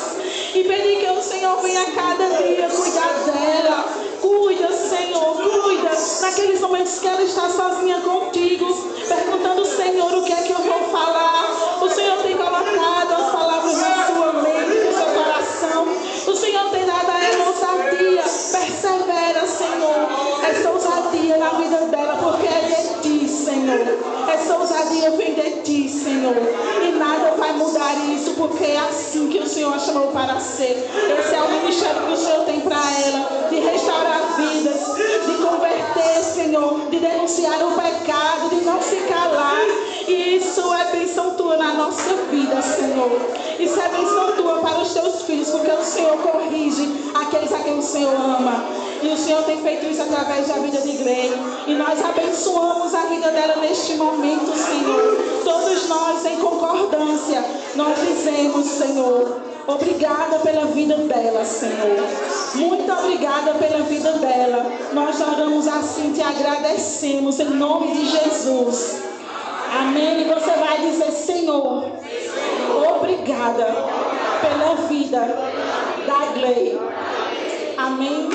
e pedir que o Senhor venha a cada dia cuidar dela. Cuida, Senhor, cuida naqueles momentos que ela está sozinha contigo, perguntando, Senhor, o que é que eu vou falar. O Senhor tem colocado as palavras na sua mente, no seu coração. O Senhor tem dado a ela ousadia. Persevera, Senhor. Essa ousadia na vida dela, porque é de Ti, Senhor. Essa ousadia vem de Ti, Senhor. E nada vai mudar isso, porque é assim que o Senhor a chamou para ser. Esse é o ministério que o Senhor tem para ela, de restaurar vidas, de converter, Senhor, de denunciar o pecado, de não se calar. E isso é bênção Tua na nossa vida, Senhor. Isso é bênção Tua para os Teus filhos, porque o Senhor corrige aqueles a quem o Senhor ama. E o Senhor tem feito isso através da vida de Gleide. E nós abençoamos a vida dela neste momento, Senhor. Todos nós, em concordância, nós dizemos, Senhor, obrigada pela vida dela, Senhor. Muito obrigada pela vida dela. Nós oramos assim, Te agradecemos em nome de Jesus. Amém. E você vai dizer, Senhor, obrigada pela vida da Gleide. Amém.